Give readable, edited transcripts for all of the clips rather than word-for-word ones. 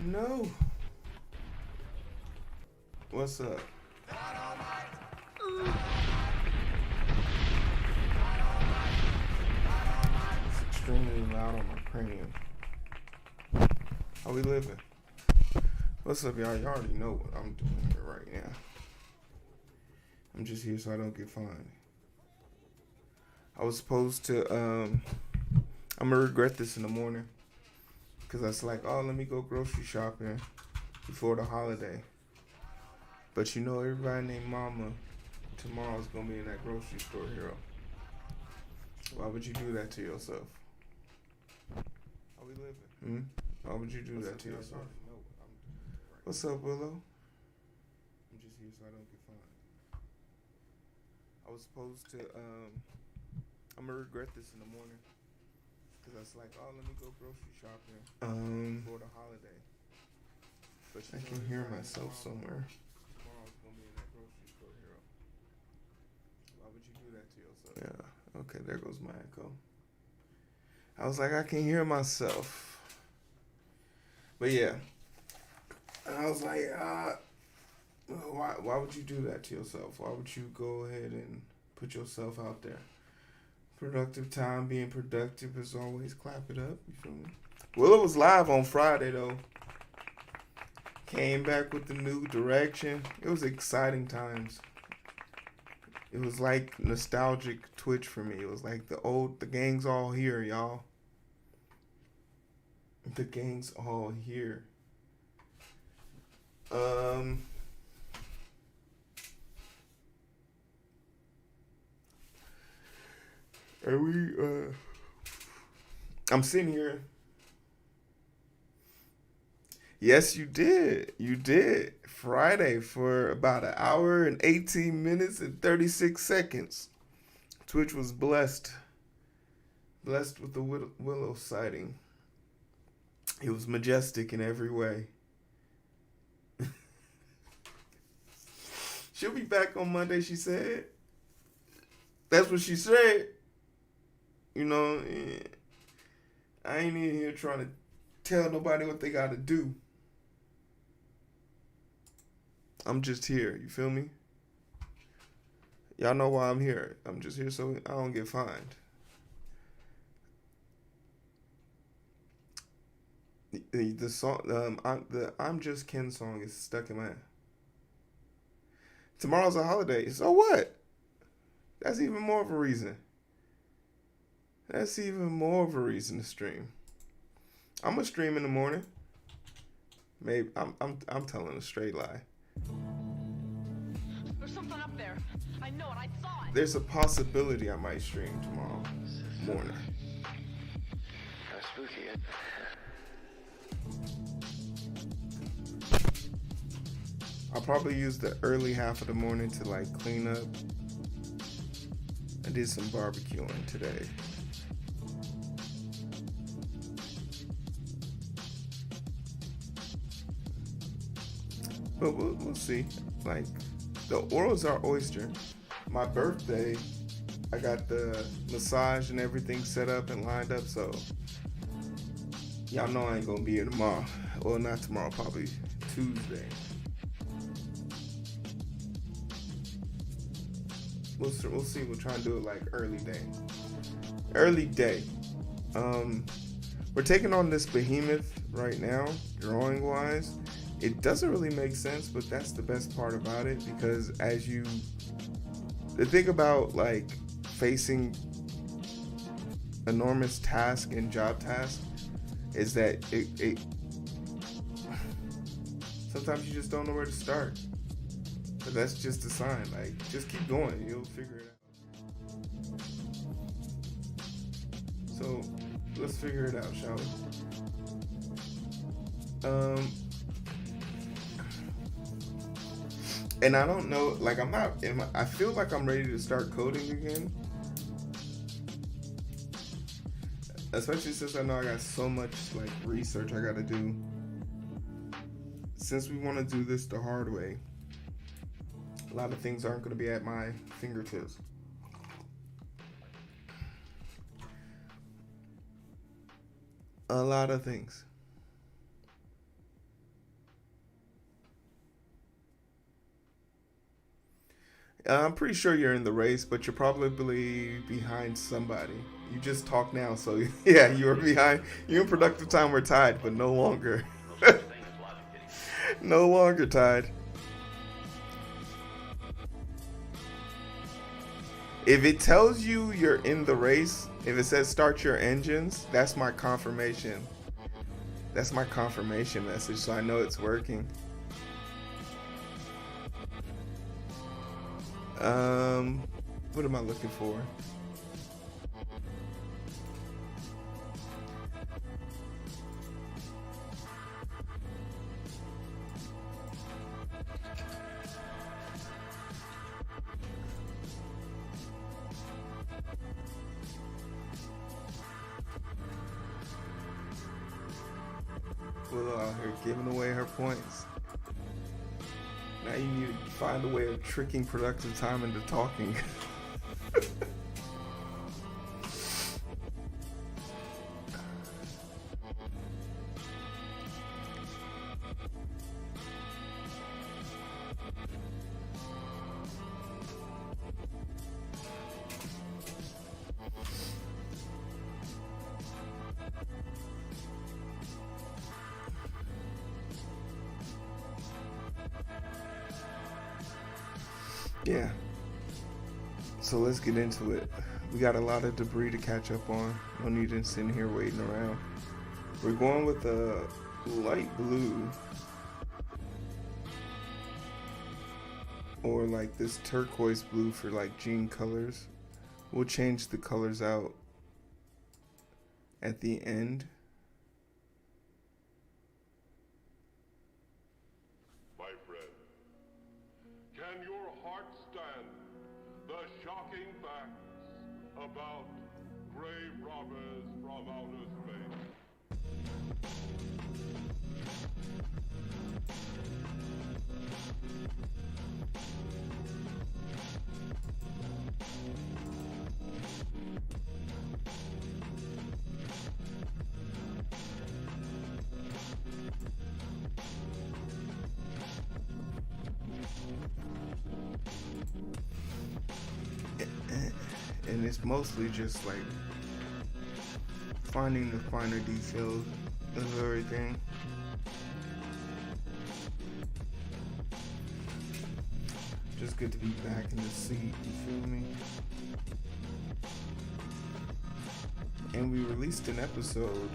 No. What's up? It's extremely loud on my cranium. How we living? What's up, y'all? You already know what I'm doing here right now. I'm just here so I don't get fined. I was supposed to, I'm gonna regret this in the morning. Cause I was like, oh, let me go grocery shopping before the holiday. But you know, everybody named Mama tomorrow's gonna be in that grocery store, Heero. Why would you do that to yourself? How we living? Why would you do that to yourself? What's up, Willow? I'm just here so I don't get fined. I was supposed to, I'm gonna regret this in the morning. Cause I was like, oh, let me go grocery shopping for the holiday. But I can hear myself somewhere. Tomorrow's gonna be in that grocery store, Heero. Why would you do that to yourself? Yeah. Okay, there goes my echo. I was like, I can hear myself. But yeah, I was like, why would you do that to yourself? Why would you go ahead and put yourself out there? Productive time, being productive as always. Clap it up, you feel me? Willow was live on Friday though. Came back with the new direction. It was exciting times. It was like nostalgic Twitch for me. It was like the gang's all here, y'all. The gang's all here. I'm sitting here. Yes, you did. You did. Friday for about an hour and 18 minutes and 36 seconds. Twitch was blessed. Blessed with the Willow sighting. It was majestic in every way. She'll be back on Monday, she said. That's what she said. You know, I ain't in here trying to tell nobody what they gotta do. I'm just here, you feel me? Y'all know why I'm here. I'm just here so I don't get fined. The song, the I'm Just Ken song is stuck in my head. Tomorrow's a holiday, so what? That's even more of a reason. That's even more of a reason to stream. I'm gonna stream in the morning. Maybe I'm telling a straight lie. There's something up there. I know it. I saw it. There's a possibility I might stream tomorrow morning. How spooky, eh? I'll probably use the early half of the morning to like clean up. I did some barbecuing today. But we'll see. Like, the orals are oyster. My birthday, I got the massage and everything set up and lined up, so y'all know I ain't gonna be here tomorrow. Well, not tomorrow, probably Tuesday. We'll see. We'll try and do it like early day. Early day. We're taking on this behemoth right now, drawing wise. It doesn't really make sense, but that's the best part about it, because the thing about like facing enormous task and job tasks is that it sometimes you just don't know where to start. But that's just a sign. Like, just keep going. You'll figure it out. So, let's figure it out, shall we? And I don't know, like, I feel like I'm ready to start coding again. Especially since I know I got so much, like, research I gotta do. Since we want to do this the hard way, a lot of things aren't going to be at my fingertips. A lot of things. I'm pretty sure you're in the race, but you're probably behind somebody. You just talk now, so yeah, you were behind. You and Productive Time were tied, but no longer. No longer tied. If it tells you you're in the race, if it says start your engines, that's my confirmation. That's my confirmation message, so I know it's working. What am I looking for? Willow out here giving away her points. Now you need to find a way of tricking Productive Time into talking. Yeah. So let's get into it. We got a lot of debris to catch up on. No need in sitting here waiting around. We're going with a light blue. Or like this turquoise blue for like jean colors. We'll change the colors out at the end. My friend, can your heart stand the shocking facts about grave robbers from outer space? And it's mostly just like finding the finer details of everything. Just good to be back in the seat, you feel me? And we released an episode,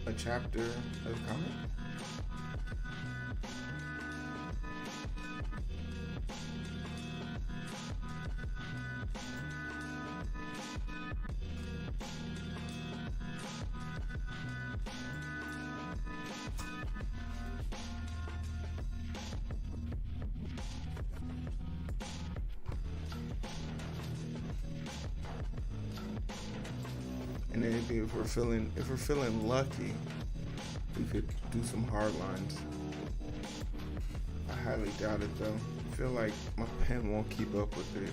a chapter of the comic. And then if we're feeling lucky, we could do some hard lines. I highly doubt it though. I feel like my pen won't keep up with it.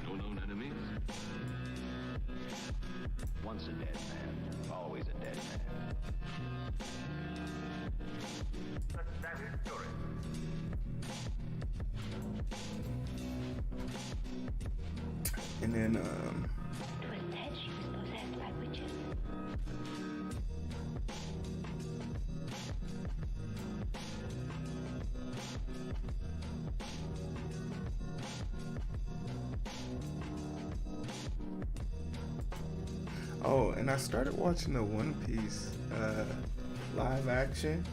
No known enemies? Once a dead man, always a dead man. That is story. And then It was said she was possessed by witches. oh, and I started watching the One Piece live action,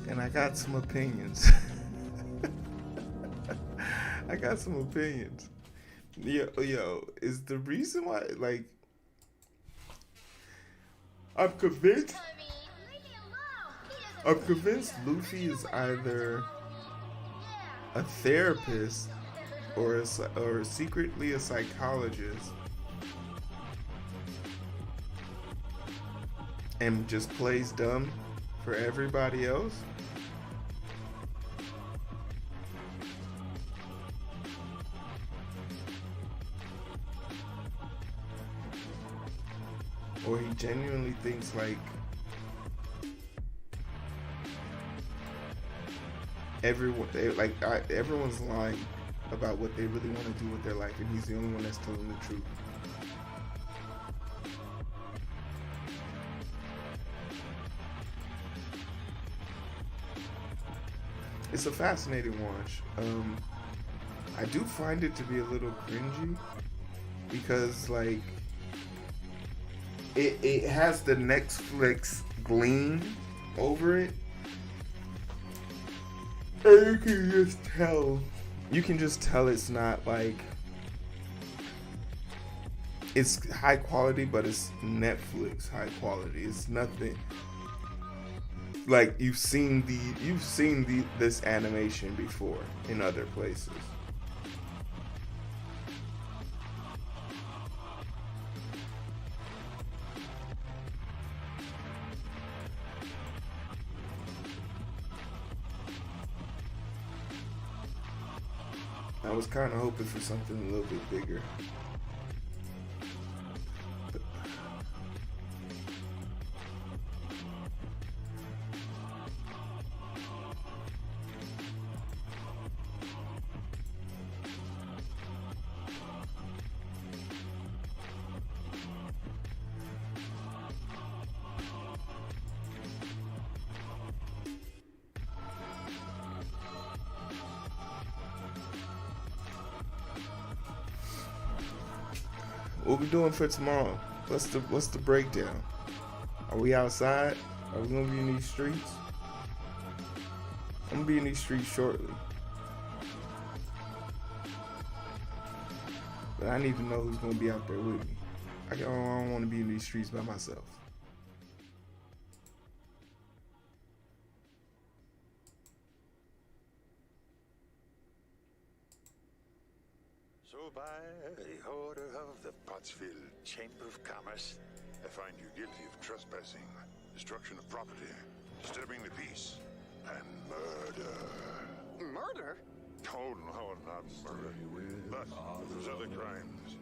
and I got some opinions. I got some opinions. Yo, is the reason why, like, I'm convinced Luffy is either a therapist or secretly a psychologist and just plays dumb for everybody else. Or he genuinely thinks like everyone's lying about what they really want to do with their life, and he's the only one that's telling the truth. It's a fascinating watch. I do find it to be a little cringy because, like, it has the Netflix gleam over it, and you can just tell it's not like, it's high quality, but it's Netflix high quality. It's nothing like you've seen this animation before in other places. I was kind of hoping for something a little bit bigger. What we doing for tomorrow? What's the breakdown? Are we outside? Are we gonna be in these streets? I'm gonna be in these streets shortly. But I need to know who's gonna be out there with me. I don't want to be in these streets by myself. So by the order of the Pottsville Chamber of Commerce, I find you guilty of trespassing, destruction of property, disturbing the peace, and murder. murder? Oh, no, not murder. But those other crimes.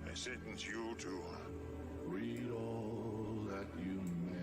I sentence you to... Read all that you may.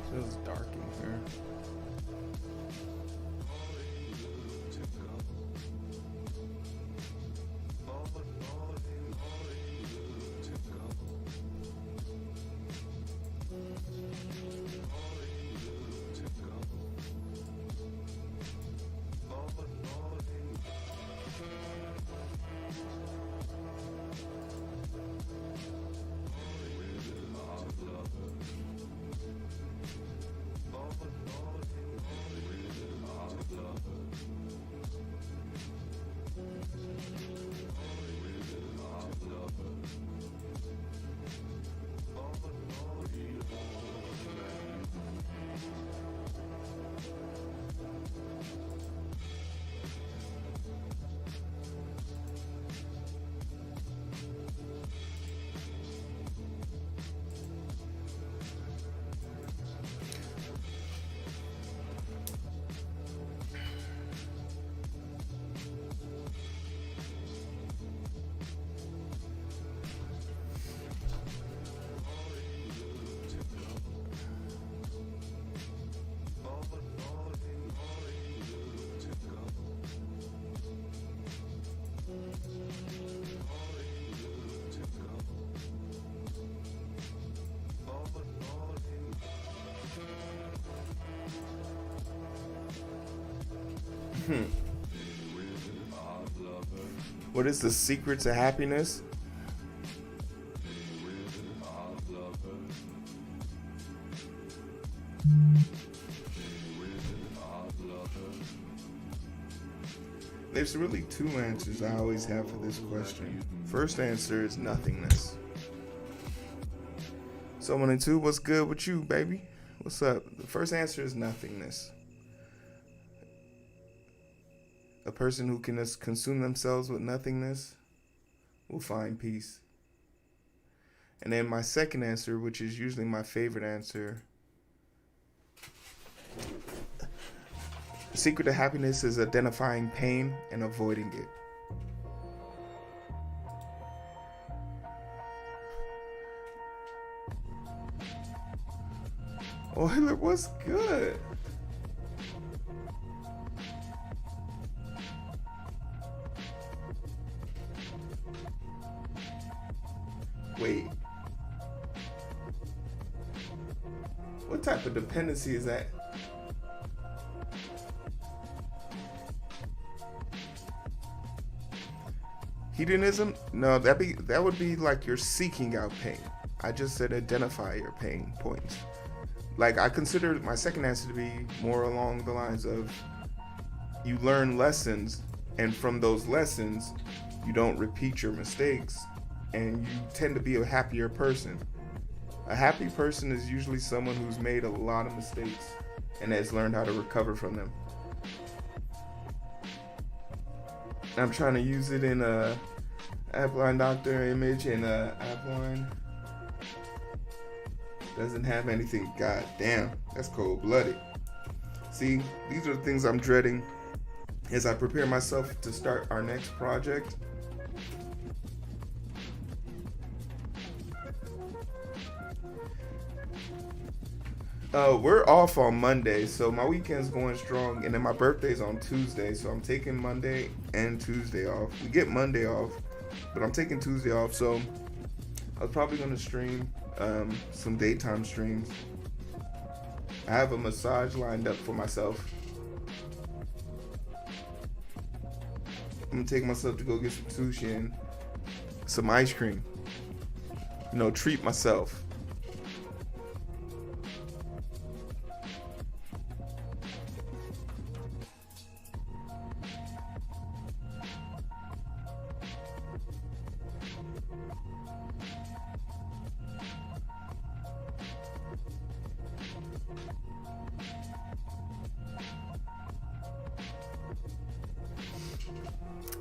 Feels dark in here. What is the secret to happiness? There's really two answers I always have for this question. First answer is nothingness. So 1 and 2, what's good with you, baby? What's up? The first answer is nothingness. A person who can just consume themselves with nothingness will find peace. And then my second answer, which is usually my favorite answer, the secret to happiness is identifying pain and avoiding it. Oiler, what's good? Wait. What type of dependency is that? Hedonism? No, that would be like you're seeking out pain. I just said identify your pain points. Like, I consider my second answer to be more along the lines of you learn lessons, and from those lessons, you don't repeat your mistakes, and you tend to be a happier person. A happy person is usually someone who's made a lot of mistakes and has learned how to recover from them. I'm trying to use it in a Appline Doctor image, and Appline doesn't have anything. God damn, that's cold-blooded. See, these are the things I'm dreading as I prepare myself to start our next project. We're off on Monday, so my weekend's going strong, and then my birthday's on Tuesday, so I'm taking Monday and Tuesday off. We get Monday off, but I'm taking Tuesday off, so I was probably gonna stream some daytime streams. I have a massage lined up for myself. I'm gonna take myself to go get some sushi and some ice cream. You know, treat myself.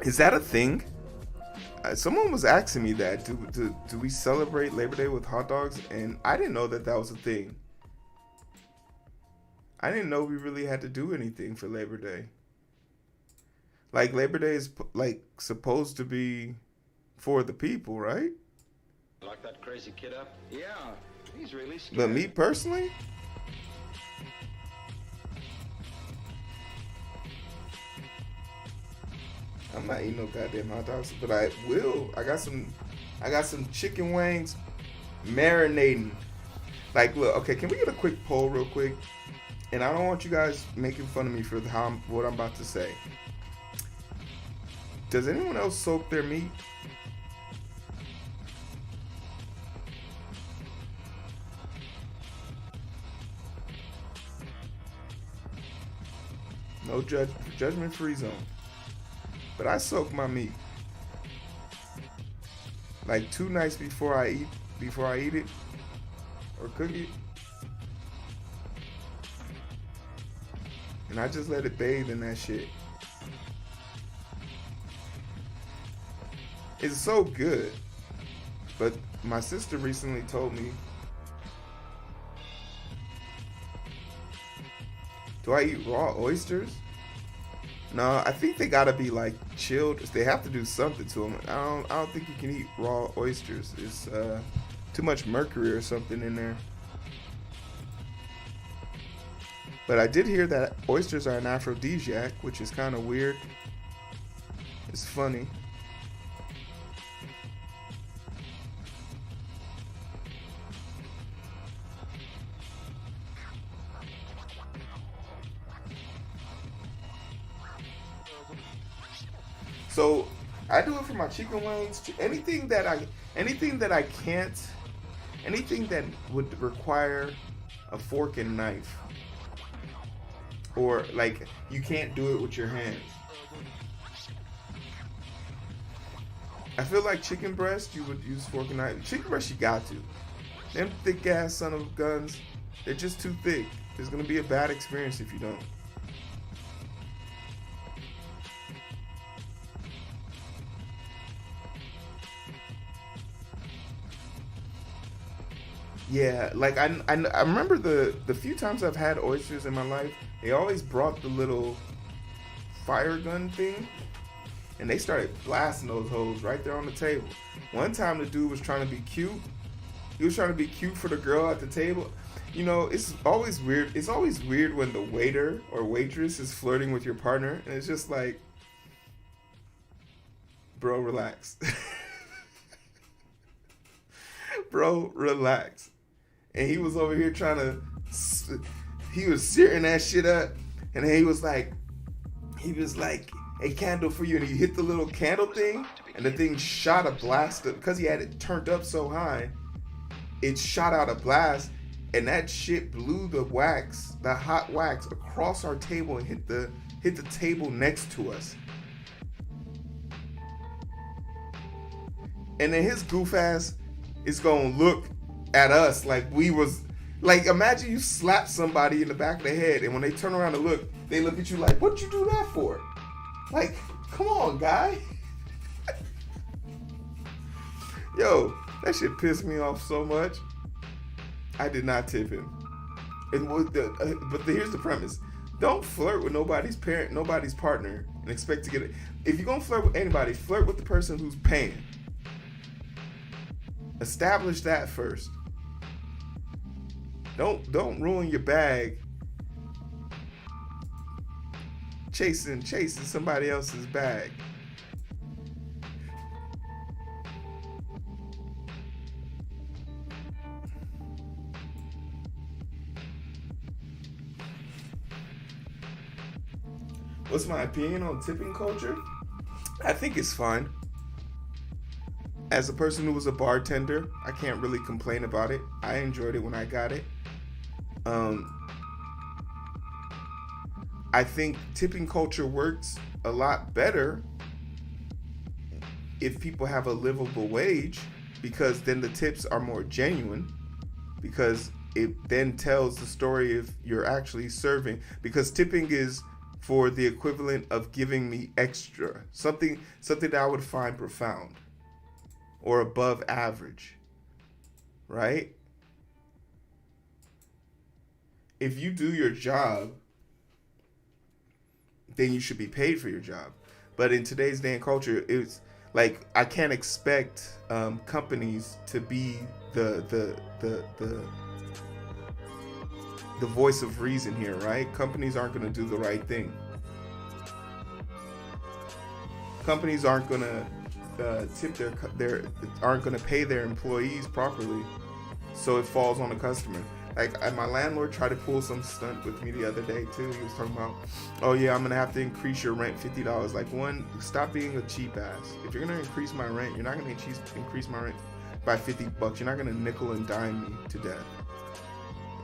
Is that a thing? Someone was asking me that. Do we celebrate Labor Day with hot dogs? And I didn't know that that was a thing. I didn't know we really had to do anything for Labor Day. Like, Labor Day is like supposed to be for the people, right? Lock that crazy kid up? Yeah, he's really scared. But me personally, I'm not eating no goddamn hot dogs, but I will. I got some chicken wings marinating. Like, look, okay, can we get a quick poll real quick? And I don't want you guys making fun of me for what I'm about to say. Does anyone else soak their meat? No judgment-free zone. But I soak my meat like 2 nights before I eat it or cook it, and I just let it bathe in that shit. It's so good. But my sister recently told me, do I eat raw oysters? No, I think they gotta be like chilled. They have to do something to them. I don't think you can eat raw oysters. It's too much mercury or something in there. But I did hear that oysters are an aphrodisiac, which is kind of weird. It's funny. So I do it for my chicken wings. Anything that would require a fork and knife, or like you can't do it with your hands. I feel like chicken breast you would use fork and knife. Chicken breast you got to. Them thick ass son of guns, they're just too thick. It's gonna be a bad experience if you don't. Yeah, like I remember the few times I've had oysters in my life, they always brought the little fire gun thing, and they started blasting those hoes right there on the table. One time the dude was trying to be cute. He was trying to be cute for the girl at the table. You know, it's always weird. It's always weird when the waiter or waitress is flirting with your partner, and it's just like, bro, relax. Bro, relax. And he was over here he was searing that shit up, and then he was like, a candle for you, and he hit the little candle thing, and the thing shot a blast, because he had it turned up so high, it shot out a blast, and that shit blew the hot wax across our table and hit the table next to us. And then his goof ass is gonna look at us like we was, like, imagine you slap somebody in the back of the head, and when they turn around to look, they look at you like, what'd you do that for? Like, come on, guy. Yo, that shit pissed me off so much. I did not tip him. But here's the premise. Don't flirt with nobody's partner and expect to get it. If you're gonna flirt with anybody, flirt with the person who's paying. Establish that first. Don't ruin your bag chasing somebody else's bag. What's my opinion on tipping culture? I think it's fine. As a person who was a bartender, I can't really complain about it. I enjoyed it when I got it. I think tipping culture works a lot better if people have a livable wage, because then the tips are more genuine, because it then tells the story if you're actually serving, because tipping is for the equivalent of giving me extra, something that I would find profound or above average, right? If you do your job, then you should be paid for your job. But in today's day and culture, it's like I can't expect companies to be the voice of reason here, right? Companies aren't going to do the right thing. Companies aren't going to tip aren't going to pay their employees properly, so it falls on the customer. Like my landlord tried to pull some stunt with me the other day too. He was talking about, oh yeah, I'm gonna have to increase your rent $50. Like, one, stop being a cheap ass. If you're gonna increase my rent, you're not gonna increase my rent by $50. You're not gonna nickel and dime me to death.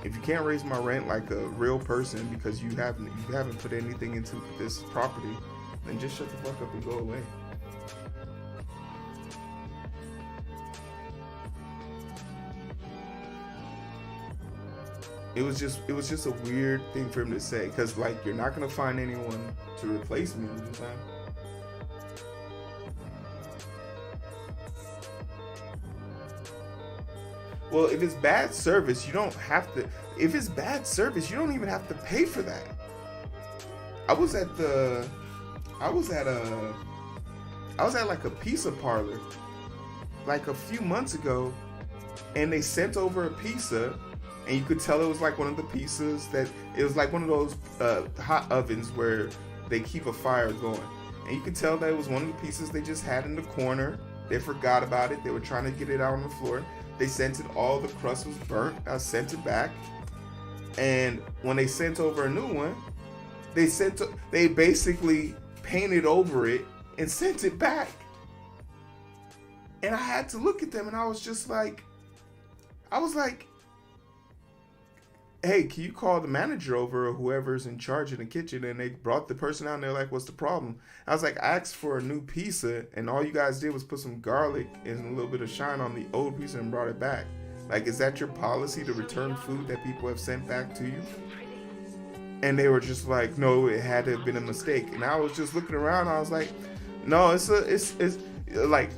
If you can't raise my rent like a real person because you haven't put anything into this property, then just shut the fuck up and go away. It was just a weird thing for him to say, because like, you're not gonna find anyone to replace me in the time. Well, if it's bad service, you don't have to. If it's bad service, you don't even have to pay for that. I was at like a pizza parlor like a few months ago, and they sent over a pizza. And you could tell it was like one of the pizzas that it was like one of those hot ovens where they keep a fire going. And you could tell that it was one of the pizzas they just had in the corner. They forgot about it. They were trying to get it out on the floor. They sent it, all the crust was burnt. I sent it back. And when they sent over a new one, they basically painted over it and sent it back. And I had to look at them, and I was like, hey, can you call the manager over or whoever's in charge in the kitchen? And they brought the person out, and they're like, what's the problem? I was like, I asked for a new pizza, and all you guys did was put some garlic and a little bit of shine on the old pizza and brought it back. Like, is that your policy to return food that people have sent back to you? And they were just like, no, it had to have been a mistake. And I was just looking around, I was like, no, it's like,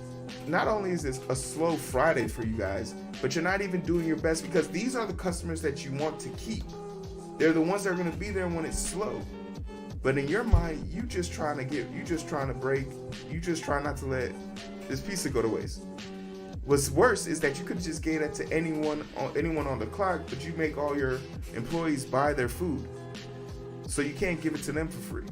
not only is this a slow Friday for you guys, but you're not even doing your best, because these are the customers that you want to keep. They're the ones that are going to be there when it's slow. But in your mind, you just trying not to let this pizza go to waste. What's worse is that you could just gave that to anyone on the clock, but you make all your employees buy their food. So you can't give it to them for free.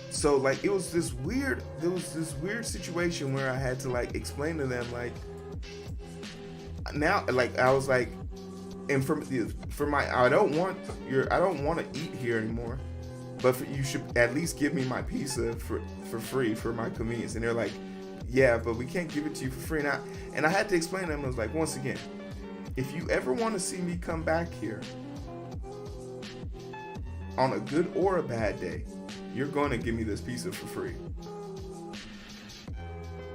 So like, it was this weird situation where I had to like explain to them, like, now, like, I was like, and for my, I don't want to eat here anymore, but you should at least give me my pizza for free for my convenience. And they're like, yeah, but we can't give it to you for free now. And I had to explain to them, I was like, once again, if you ever want to see me come back here on a good or a bad day, you're going to give me this pizza for free.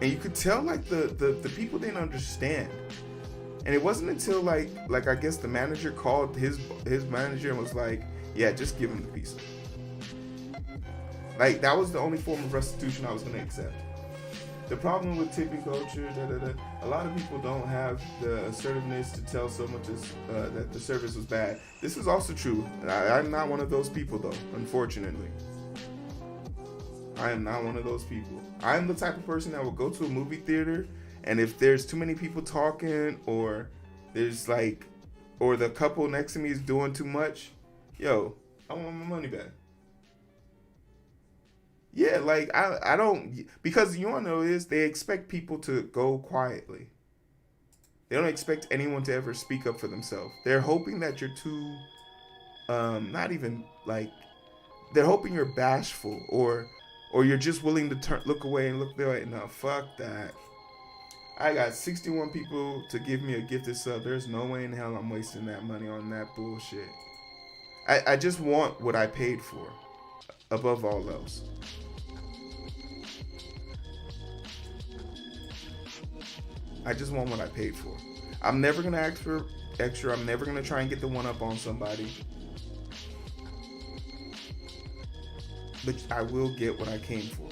And you could tell like the people didn't understand. And it wasn't until like I guess the manager called his manager and was like, yeah, just give him the pizza. Like, that was the only form of restitution I was going to accept. The problem with tipping culture, a lot of people don't have the assertiveness to tell someone that the service was bad. This is also true. I'm not one of those people, though, unfortunately. I am not one of those people. I'm the type of person that will go to a movie theater, and if there's too many people talking, or there's like, or the couple next to me is doing too much, yo, I want my money back. Yeah, like I don't, because you want to know is they expect people to go quietly. They don't expect anyone to ever speak up for themselves. They're hoping that you're too, not even like, they're hoping you're bashful, or you're just willing to look away and look there. Like, no, fuck that. I got 61 people to give me a gifted sub. There's no way in hell I'm wasting that money on that bullshit. I just want what I paid for, above all else. I just want what I paid for. I'm never gonna ask for extra. I'm never gonna try and get the one up on somebody. But I will get what I came for.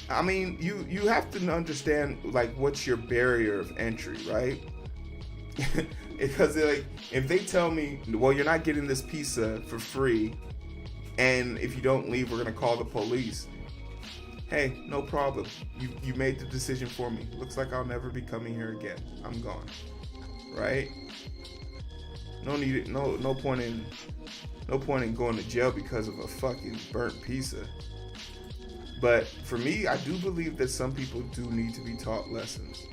I mean, you have to understand, like, what's your barrier of entry, right? Because like, if they tell me, well, you're not getting this pizza for free, and if you don't leave, we're gonna call the police. Hey, no problem. You made the decision for me. Looks like I'll never be coming here again. I'm gone. Right? No point in going to jail because of a fucking burnt pizza. But for me, I do believe that some people do need to be taught lessons.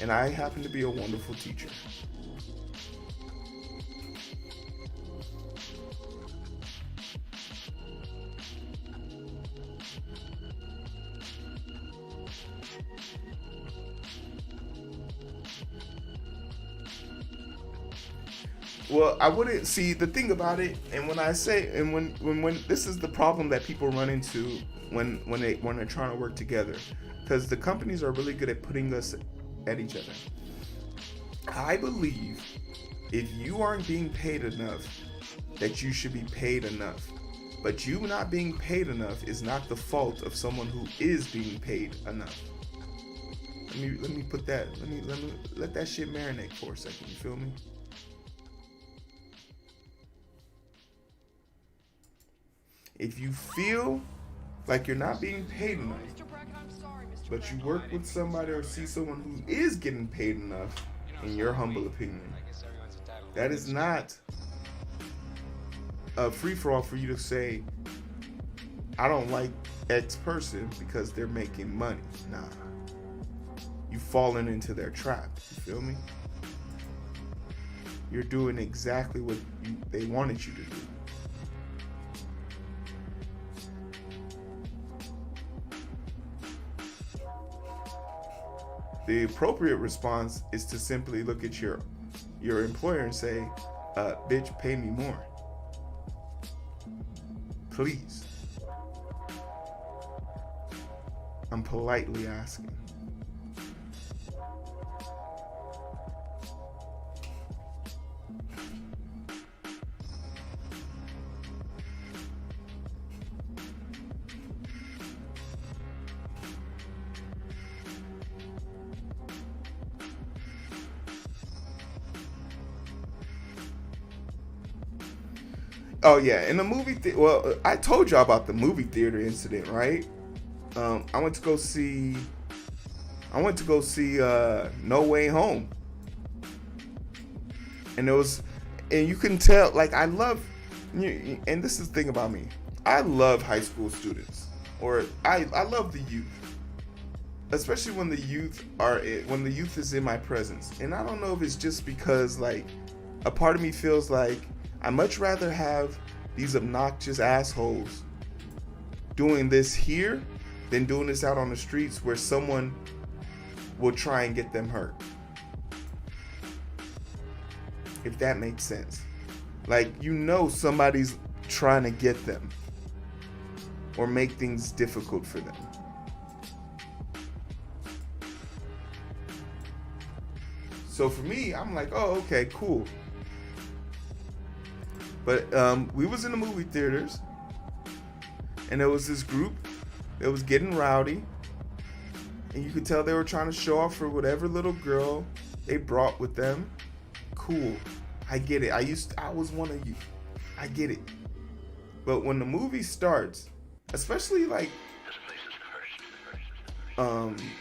And I happen to be a wonderful teacher. Well, I wouldn't see the thing about it, and when I say, and when this is the problem that people run into when they're trying to work together, because the companies are really good at putting us at each other. I believe if you aren't being paid enough, that you should be paid enough. But you not being paid enough is not the fault of someone who is being paid enough. Let me put that. Let that shit marinate for a second. You feel me? If you feel like you're not being paid enough, but you work with somebody or see someone who is getting paid enough, in your humble opinion, that is not a free-for-all for you to say, I don't like X person because they're making money. Nah. You've fallen into their trap. You feel me? You're doing exactly what they wanted you to do. The appropriate response is to simply look at your employer and say, bitch, pay me more. Please. I'm politely asking. Oh yeah, in the movie well, I told y'all about the movie theater incident, right? I went to go see No Way Home. And you can tell, like, I love, and this is the thing about me. I love high school students, or I love the youth. Especially when the youth is in my presence. And I don't know if it's just because, like, a part of me feels like I'd much rather have these obnoxious assholes doing this here than doing this out on the streets where someone will try and get them hurt. If that makes sense. Like, somebody's trying to get them or make things difficult for them. So for me, I'm like, oh, okay, cool. But we was in the movie theaters, and there was this group that was getting rowdy, and you could tell they were trying to show off for whatever little girl they brought with them, cool. I get it. I was one of you. I get it. But when the movie starts, especially like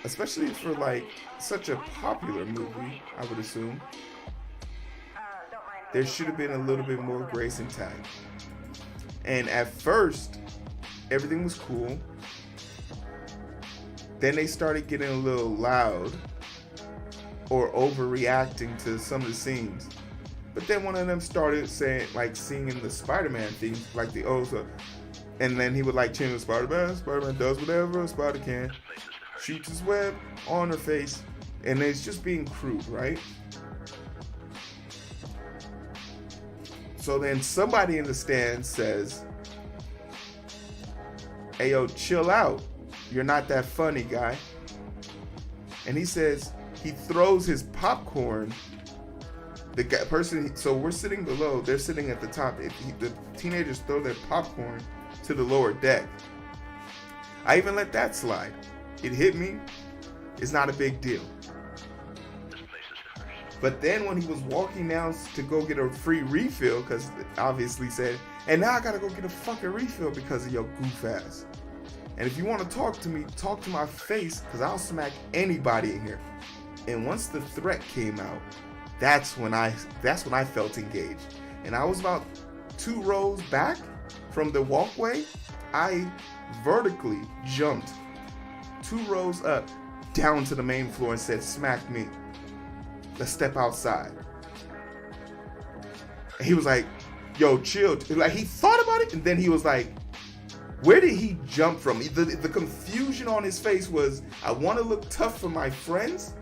especially for like such a popular movie, I would assume, there should have been a little bit more grace and tact. And at first, everything was cool. Then they started getting a little loud or overreacting to some of the scenes. But then one of them started saying, like, singing the Spider-Man theme, like the Oza. And then he would like change the Spider-Man. Spider-Man does whatever a spider can. Shoots his web on her face. And it's just being crude, right? So then somebody in the stand says, hey, yo, chill out. You're not that funny, guy. And he says, he throws his popcorn. The guy, person, so we're sitting below, they're sitting at the top. The teenagers throw their popcorn to the lower deck. I even let that slide. It hit me. It's not a big deal. But then when he was walking down to go get a free refill, because obviously said, and now I gotta go get a fucking refill because of your goof ass. And if you want to talk to me, talk to my face, because I'll smack anybody in here. And once the threat came out, that's when I felt engaged. And I was about 2 rows back from the walkway. I vertically jumped 2 rows up down to the main floor and said, smack me. Let's step outside. And he was like, yo, chill. Like, he thought about it, and then he was like, where did he jump from? The confusion on his face was, I want to look tough for my friends,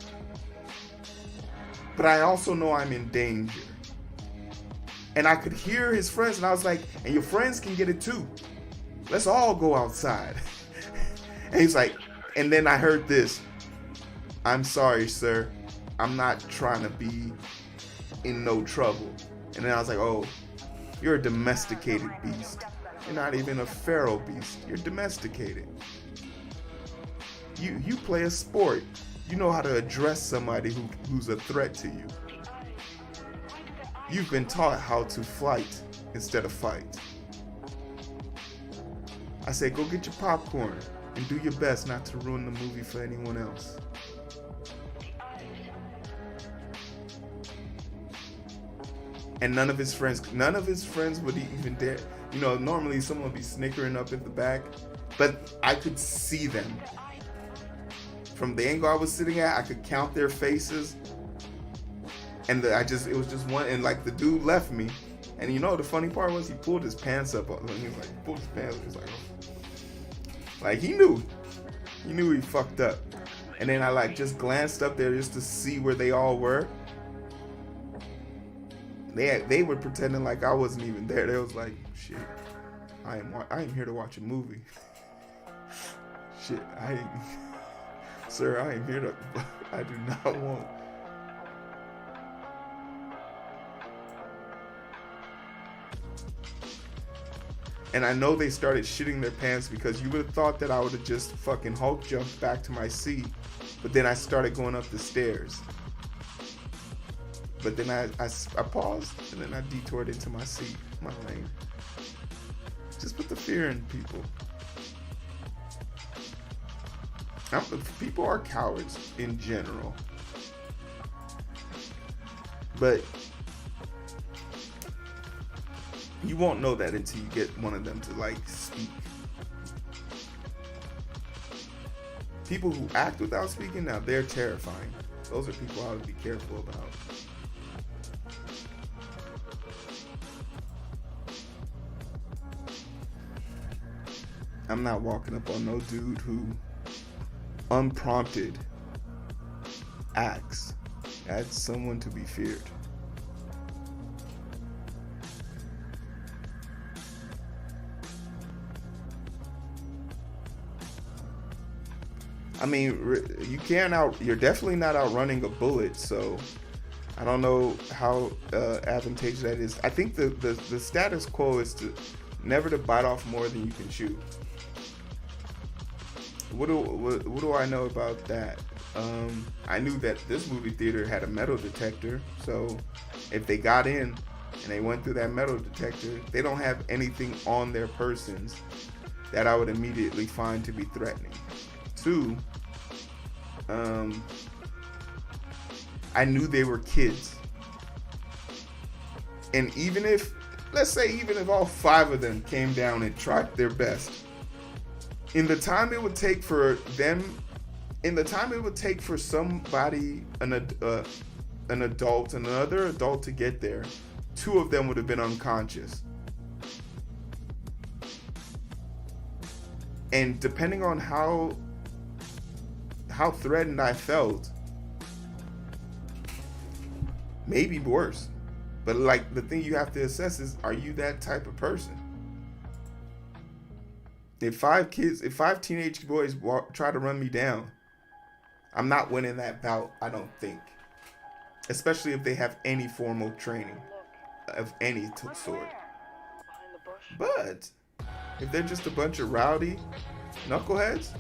but I also know I'm in danger. And I could hear his friends, and I was like, and your friends can get it too. Let's all go outside. And he's like, and then I heard this. I'm sorry, sir. I'm not trying to be in no trouble. And then I was like, oh, you're a domesticated beast. You're not even a feral beast. You're domesticated. You play a sport. You know how to address somebody who's a threat to you. You've been taught how to flight instead of fight. I say, go get your popcorn and do your best not to ruin the movie for anyone else. And none of his friends would even dare. You know, normally someone would be snickering up at the back, but I could see them. From the angle I was sitting at, I could count their faces. And it was just one, and like the dude left me. And you know, the funny part was he pulled his pants up. And he was like, pulled his pants up. He was like, oh. Like he knew he fucked up. And then I like just glanced up there just to see where they all were. They were pretending like I wasn't even there. They was like, shit, I am here to watch a movie. Shit, sir, I am here to, I do not want. And I know they started shitting their pants because you would have thought that I would have just fucking Hulk jumped back to my seat. But then I started going up the stairs. But then I paused, and then I detoured into my seat, my lane. Just put the fear in people. People are cowards in general. But you won't know that until you get one of them to like speak. People who act without speaking, now they're terrifying. Those are people I would be careful about. I'm not walking up on no dude who unprompted acts. That's someone to be feared. I mean, you're definitely not outrunning a bullet, so I don't know how advantageous that is. I think the status quo is never to bite off more than you can chew. What do I know about that? I knew that this movie theater had a metal detector, so if they got in and they went through that metal detector, they don't have anything on their persons that I would immediately find to be threatening. 2, I knew they were kids. And even if, let's say, even if all 5 of them came down and tried their best, in the time it would take for them, in the time it would take for somebody, an adult, another adult to get there, 2 of them would have been unconscious. And depending on how threatened I felt, maybe worse. But like, the thing you have to assess is, are you that type of person? If 5 teenage boys try to run me down, I'm not winning that bout, I don't think. Especially if they have any formal training of any sort. But if they're just a bunch of rowdy knuckleheads,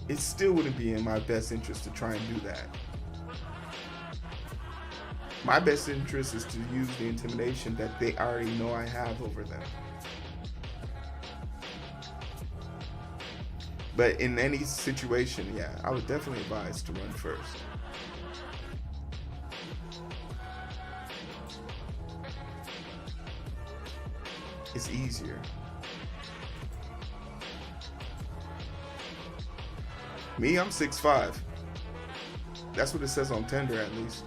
it still wouldn't be in my best interest to try and do that. My best interest is to use the intimidation that they already know I have over them. But in any situation, yeah, I would definitely advise to run first. It's easier. Me, I'm 6'5". That's what it says on Tinder, at least.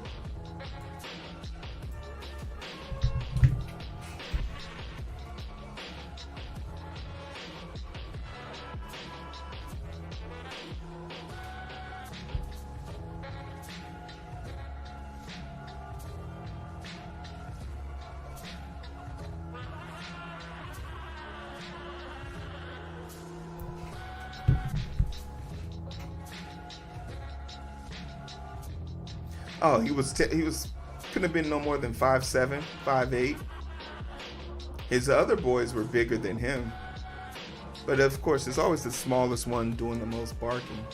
Oh, he was couldn't have been no more than 5'7", 5'8". His other boys were bigger than him, but of course, it's always the smallest one doing the most barking.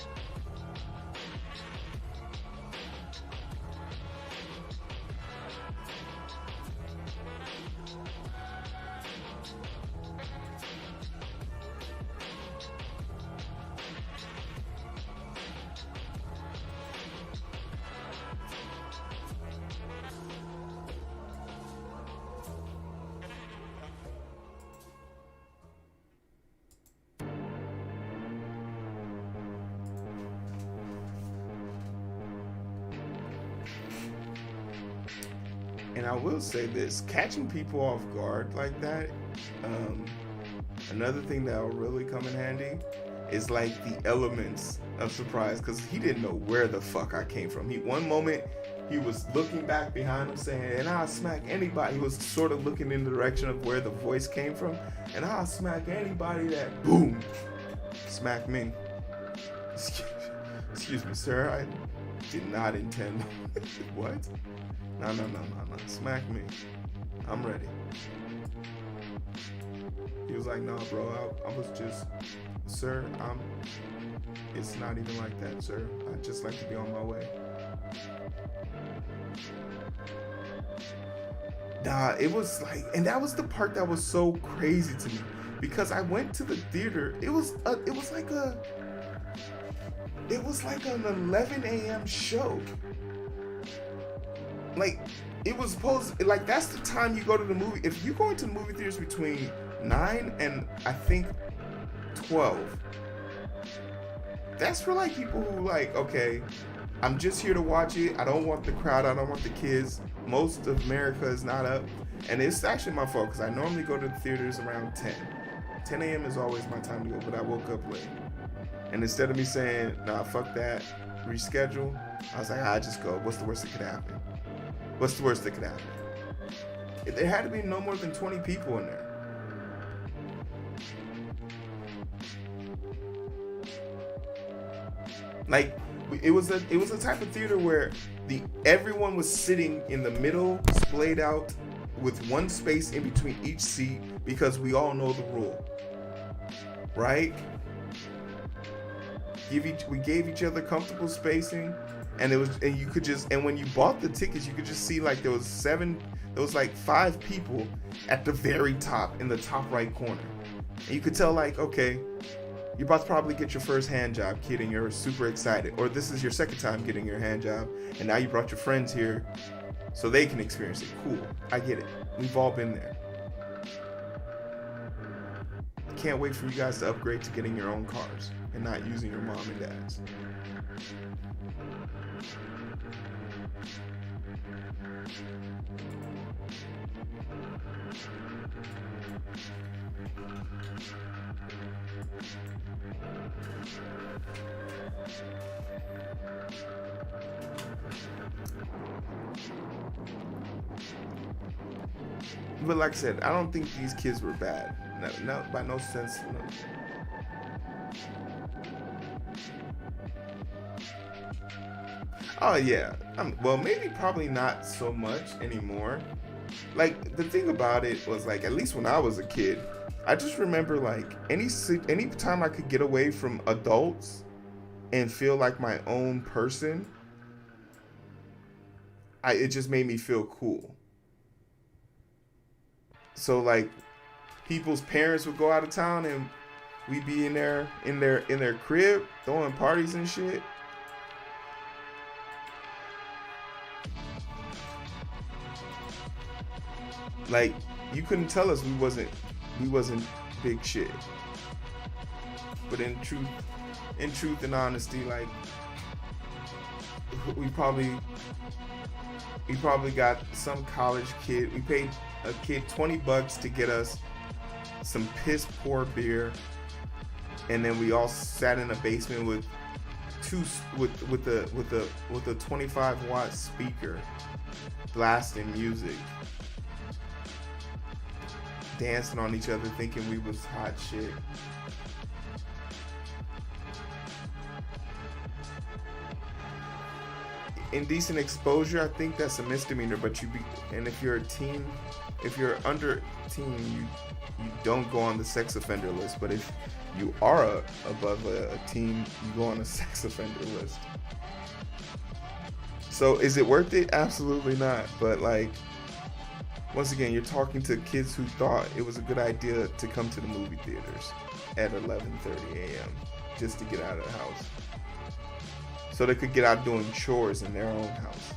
And I will say this, catching people off guard like that, another thing that will really come in handy is like the elements of surprise, because he didn't know where the fuck I came from. One moment he was looking back behind him saying, and I'll smack anybody. He was sort of looking in the direction of where the voice came from, and I'll smack anybody that, boom, smack me. Excuse me, sir, I did not intend. What? No. Smack me. I'm ready. He was like, no, bro, I was just, sir, it's not even like that, sir. I'd just like to be on my way. Nah, it was like, and that was the part that was so crazy to me, because I went to the theater. It was like an 11 a.m. show. Like, it was supposed, like, that's the time you go to the movie. If you go into the movie theaters between 9 and I think 12, that's for like people who like, okay, I'm just here to watch it. I don't want the crowd. I don't want the kids. Most of America is not up. And it's actually my fault, because I normally go to the theaters around 10. 10 a.m. is always my time to go, but I woke up late. And instead of me saying, nah, fuck that, reschedule, I was like, I just go. What's the worst that could happen? What's the worst that could happen? There had to be no more than 20 people in there. Like, it was a type of theater where everyone was sitting in the middle, splayed out, with one space in between each seat, because we all know the rule, right? we gave each other comfortable spacing, and you could just, and when you bought the tickets, you could just see like there was like 5 people at the very top, in the top right corner. And you could tell, like, okay, you're about to probably get your first hand job, kid, and you're super excited. Or this is your second time getting your hand job, and now you brought your friends here so they can experience it. Cool. I get it. We've all been there. Can't wait for you guys to upgrade to getting your own cars and not using your mom and dad's. But like I said, I don't think these kids were bad. No, by no sense. No. Oh yeah. Well, maybe probably not so much anymore. Like, the thing about it was, like, at least when I was a kid, I just remember, like, any time I could get away from adults and feel like my own person, it just made me feel cool. So, like, people's parents would go out of town and we'd be in their crib throwing parties and shit. Like, you couldn't tell us we wasn't big shit. But in truth and honesty, like, we probably got some college kid. We paid a kid $20 to get us some piss poor beer, and then we all sat in a basement with a 25-watt speaker blasting music, dancing on each other, thinking we was hot shit. Indecent exposure, I think that's a misdemeanor, but and if you're under teen, you don't go on the sex offender list. But if you are above a teen, you go on a sex offender list. So is it worth it? Absolutely not. But, like, once again, you're talking to kids who thought it was a good idea to come to the movie theaters at 11:30 a.m. just to get out of the house, so they could get out doing chores in their own house.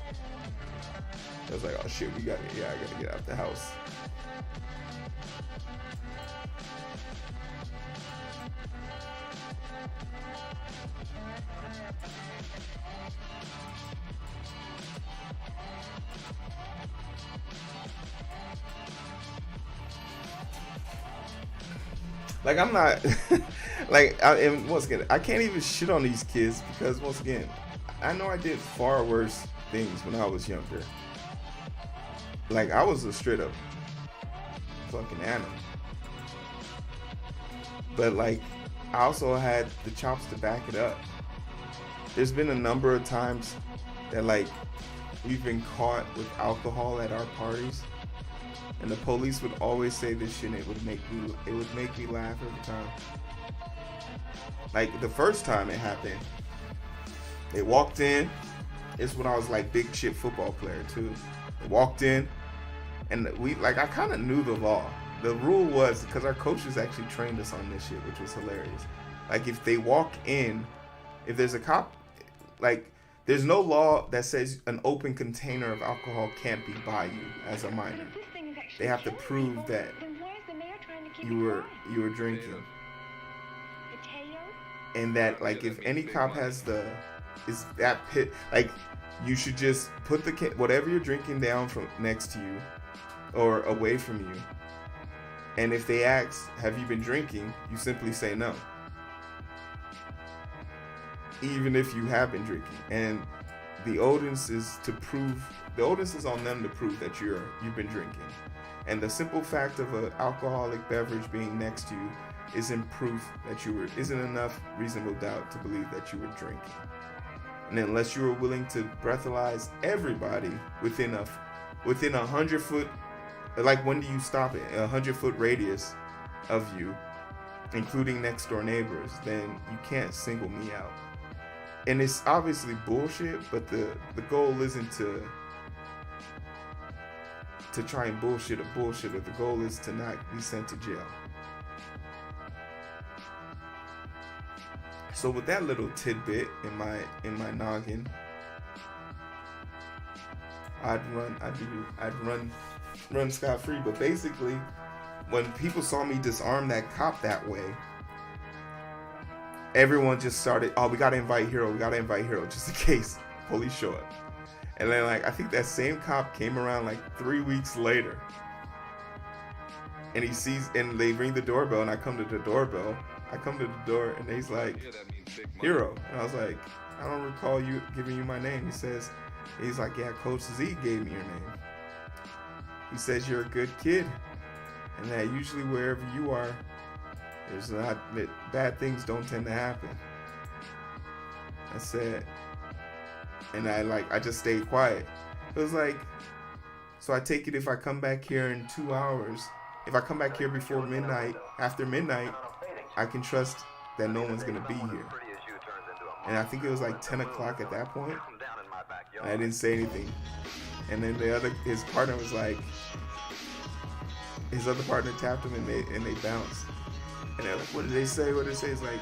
I was like, oh shit, I gotta get out the house. Like, I'm not, like, and once again, I can't even shit on these kids because, once again, I know I did far worse things when I was younger. Like, I was a straight up fucking animal. But, like, I also had the chops to back it up. There's been a number of times that, like, we've been caught with alcohol at our parties. And the police would always say this shit, and it would make me laugh every time. Like, the first time it happened, they walked in. It's when I was, like, big shit football player too. They walked in, and I kind of knew the law. The rule was, because our coaches actually trained us on this shit, which was hilarious. Like, if they walk in, if there's a cop, like, there's no law that says an open container of alcohol can't be by you as a minor. They have to prove that you were drinking, and that, like, if any cop has is that pit, like, you should just put whatever you're drinking down from next to you or away from you, and if they ask, have you been drinking, you simply say no, even if you have been drinking. And the onus is on them to prove that you've been drinking. And the simple fact of an alcoholic beverage being next to you isn't proof that isn't enough reasonable doubt to believe that you were drinking. And unless you were willing to breathalyze everybody within 100 foot, like, when do you stop it? 100 foot radius of you, including next door neighbors, then you can't single me out. And it's obviously bullshit, but the goal isn't to try and bullshit a bullshitter. The goal is to not be sent to jail. So with that little tidbit in my noggin, I'd run scot-free. But basically, when people saw me disarm that cop that way, everyone just started, oh, we gotta invite Heero, just in case police show up. And then, like, I think that same cop came around like 3 weeks later, and he sees, and they ring the doorbell, and I come to the door, and he's like, Heero. And I was like, I don't recall you giving you my name. He's like, yeah, Coach Z gave me your name. He says you're a good kid, and that usually wherever you are, there's not, bad things don't tend to happen. I said, and I just stayed quiet. It was like, so I take it if I come back here in 2 hours, if I come back here before midnight, after midnight, I can trust that no one's gonna be here. And I think it was like 10 o'clock at that point. I didn't say anything. And then his partner was like, his other partner tapped him and they bounced. And they're like, what did they say? It's like,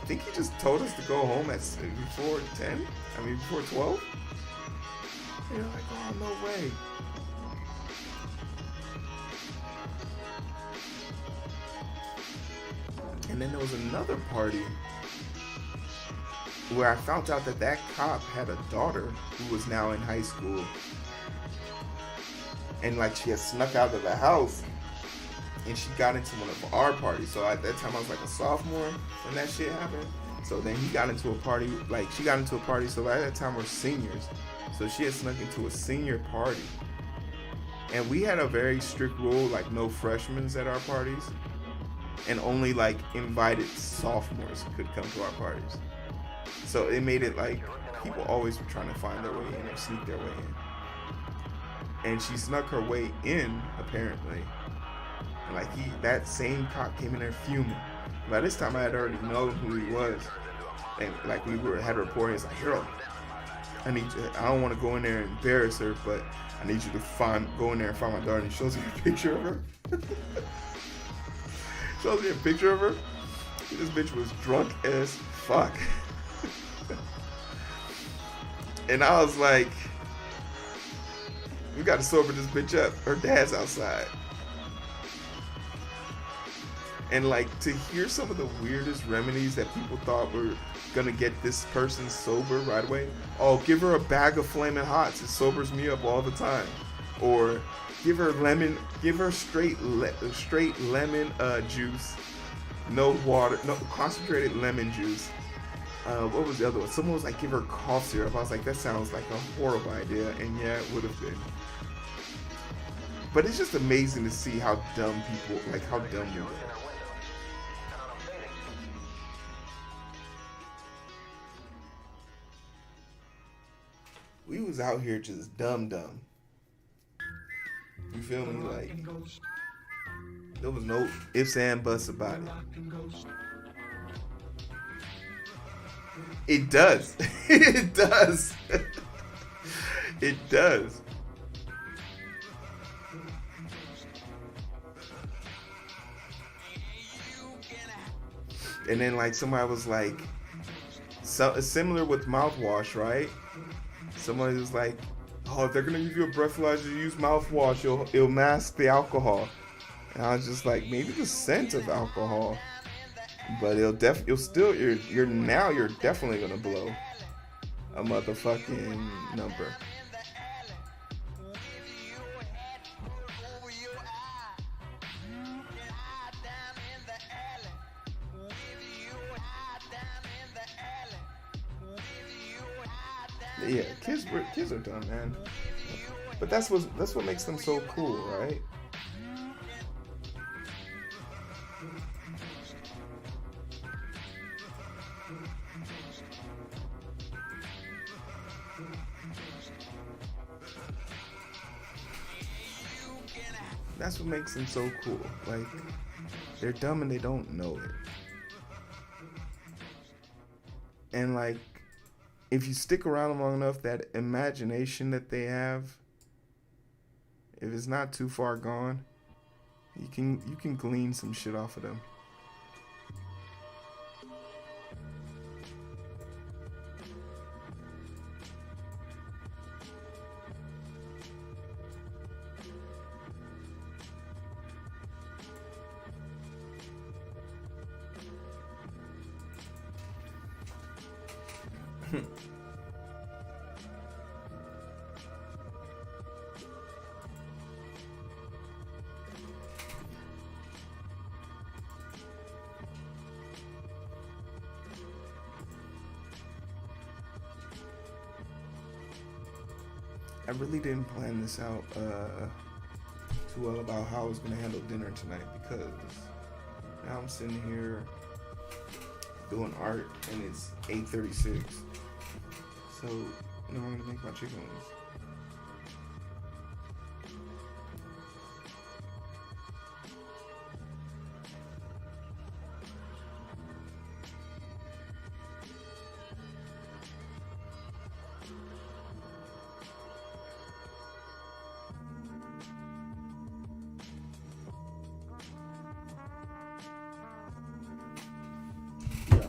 I think he just told us to go home before 12. And you're like, oh, no way. And then there was another party where I found out that cop had a daughter who was now in high school. And like she had snuck out of the house and she got into one of our parties. So at that time I was like a sophomore when that shit happened. So then he got into a party, she got into a party. So at that time we're seniors. So she had snuck into a senior party. And we had a very strict rule, like no freshmen at our parties. And only like invited sophomores could come to our parties. So it made it like people always were trying to find their way in or sneak their way in. And she snuck her way in, apparently. And like that same cop came in there fuming. By this time I had already known who he was. And like had a report, and it's like, Heero, I don't want to go in there and embarrass her, but I need you to go in there and find my daughter. And he shows me a picture of her. Shows me a picture of her. This bitch was drunk as fuck. And I was like, we gotta sober this bitch up. Her dad's outside. And like to hear some of the weirdest remedies that people thought were gonna get this person sober right away. Oh, give her a bag of Flamin' Hots. It sobers me up all the time. Or give her straight lemon juice, no water, no concentrated lemon juice. What was the other one? Someone was like, give her cough syrup. I was like, that sounds like a horrible idea, and yeah, it would have been. But it's just amazing to see how dumb we are. We was out here just dumb. You feel me? Like, there was no ifs and buts about it. It does. It does. It does. And then like somebody was like, similar with mouthwash, right? Somebody was like, oh, if they're gonna give you a breathalyzer, use mouthwash, it'll mask the alcohol. And I was just like, maybe the scent of alcohol, but you're definitely gonna blow a motherfucking number. Yeah, kids are dumb, man. But that's what makes them so cool, right? That's what makes them so cool. Like, They're dumb and they don't know it. And like, if you stick around long enough, that imagination that they have, if it's not too far gone, you can glean some shit off of them. I really didn't plan this out too well about how I was gonna handle dinner tonight, because now I'm sitting here doing art and it's 8:36. So now I'm gonna make my chicken wings. Yeah.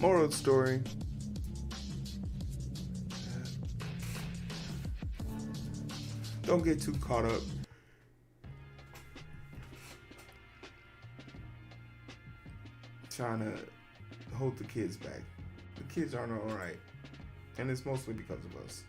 Moral of the story. Don't get too caught up trying to hold the kids back. The kids aren't alright. And it's mostly because of us.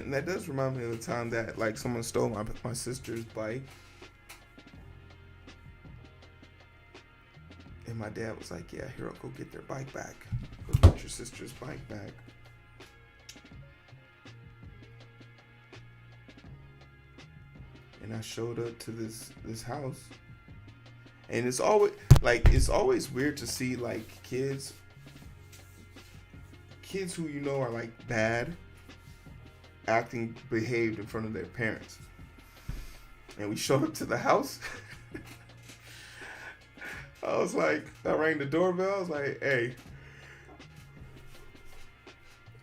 That does remind me of the time that like someone stole my sister's bike, and my dad was like, "Yeah, Heero, go get their bike back. Go get your sister's bike back." And I showed up to this house, and it's always weird to see like kids who you know are like bad acting behaved in front of their parents. And we showed up to the house. I rang the doorbell. I was like, "Hey,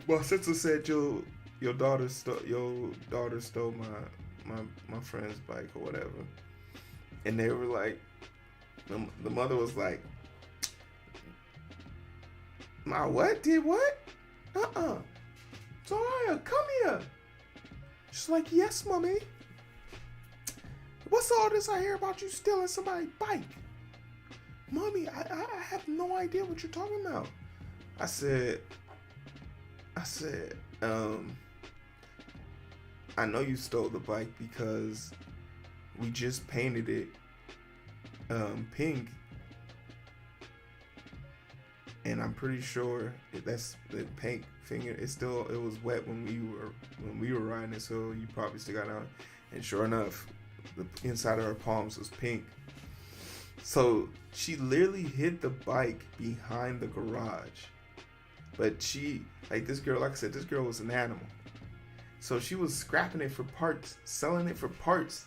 my sister said your daughter stole my friend's bike or whatever." And they were like, the mother was like, "My what? Did what? Zariah, come here." She's like, "Yes, mommy. What's all this I hear about you stealing somebody's bike? Mommy, I have no idea what you're talking about." I said, "I know you stole the bike because we just painted it pink. and I'm pretty sure that's the pink finger. It was wet when we were riding it, so you probably still got on. And sure enough, the inside of her palms was pink. So she literally hid the bike behind the garage. But this girl, like I said, this girl was an animal. So she was scrapping it for parts, selling it for parts.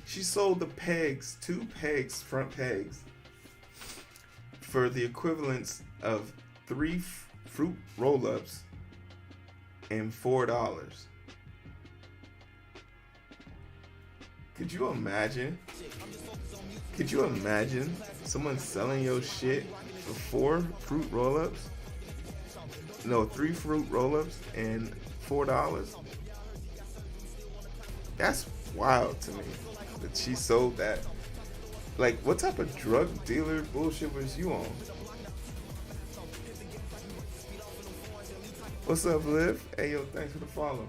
She sold the pegs, 2 pegs, front pegs, for the equivalence of 3 fruit roll-ups and $4. Could you imagine? Could you imagine someone selling your shit for 4 fruit roll-ups? No, 3 fruit roll-ups and $4? That's wild to me that she sold that. Like, what type of drug dealer bullshit was you on? What's up, Liv? Hey, yo, thanks for the follow.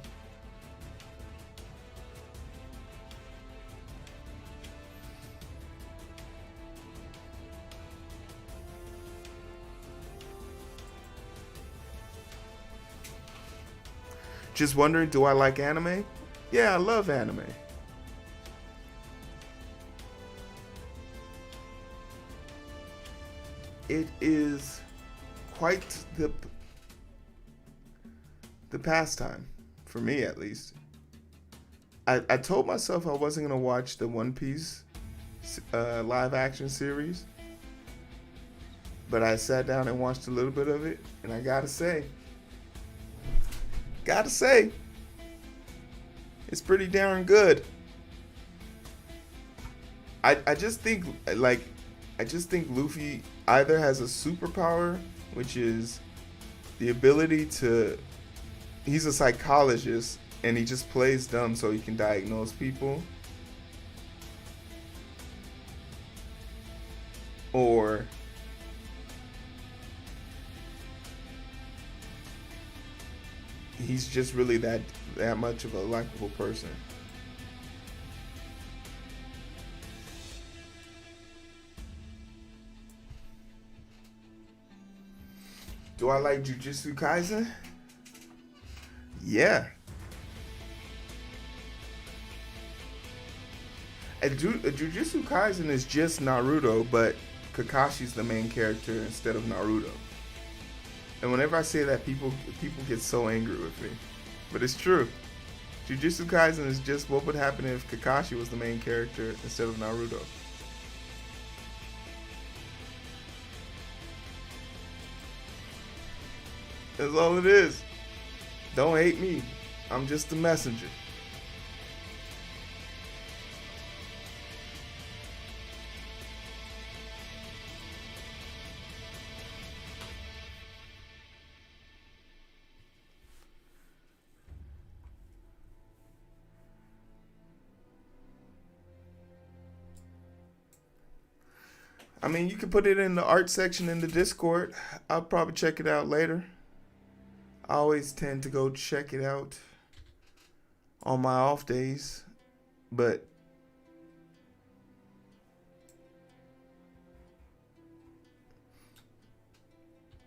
Just wondering, do I like anime? Yeah, I love anime. It is quite the pastime, for me at least. I told myself I wasn't going to watch the One Piece live action series, but I sat down and watched a little bit of it, and I gotta say, it's pretty darn good. I just think Luffy either has a superpower, which is the ability to, he's a psychologist and he just plays dumb so he can diagnose people, or he's just really that much of a likable person. Do I like Jujutsu Kaisen? Yeah. Jujutsu Kaisen is just Naruto, but Kakashi's the main character instead of Naruto. And whenever I say that, people get so angry with me. But it's true. Jujutsu Kaisen is just what would happen if Kakashi was the main character instead of Naruto. That's all it is. Don't hate me. I'm just the messenger. I mean, you can put it in the art section in the Discord. I'll probably check it out later. I always tend to go check it out on my off days, but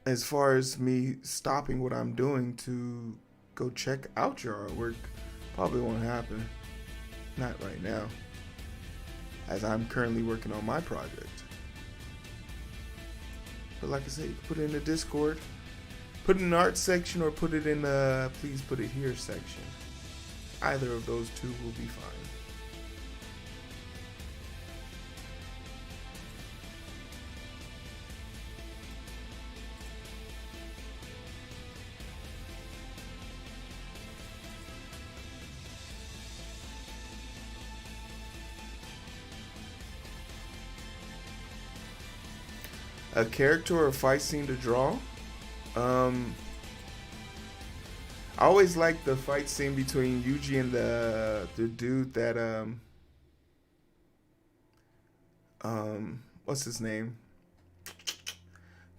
as far as me stopping what I'm doing to go check out your artwork, probably won't happen. Not right now, as I'm currently working on my project. But like I said, you can put it in the Discord. Put it in the art section or put it in the please put it here section. Either of those two will be fine. A character or a fight scene to draw? I always liked the fight scene between Yuji and the dude that what's his name?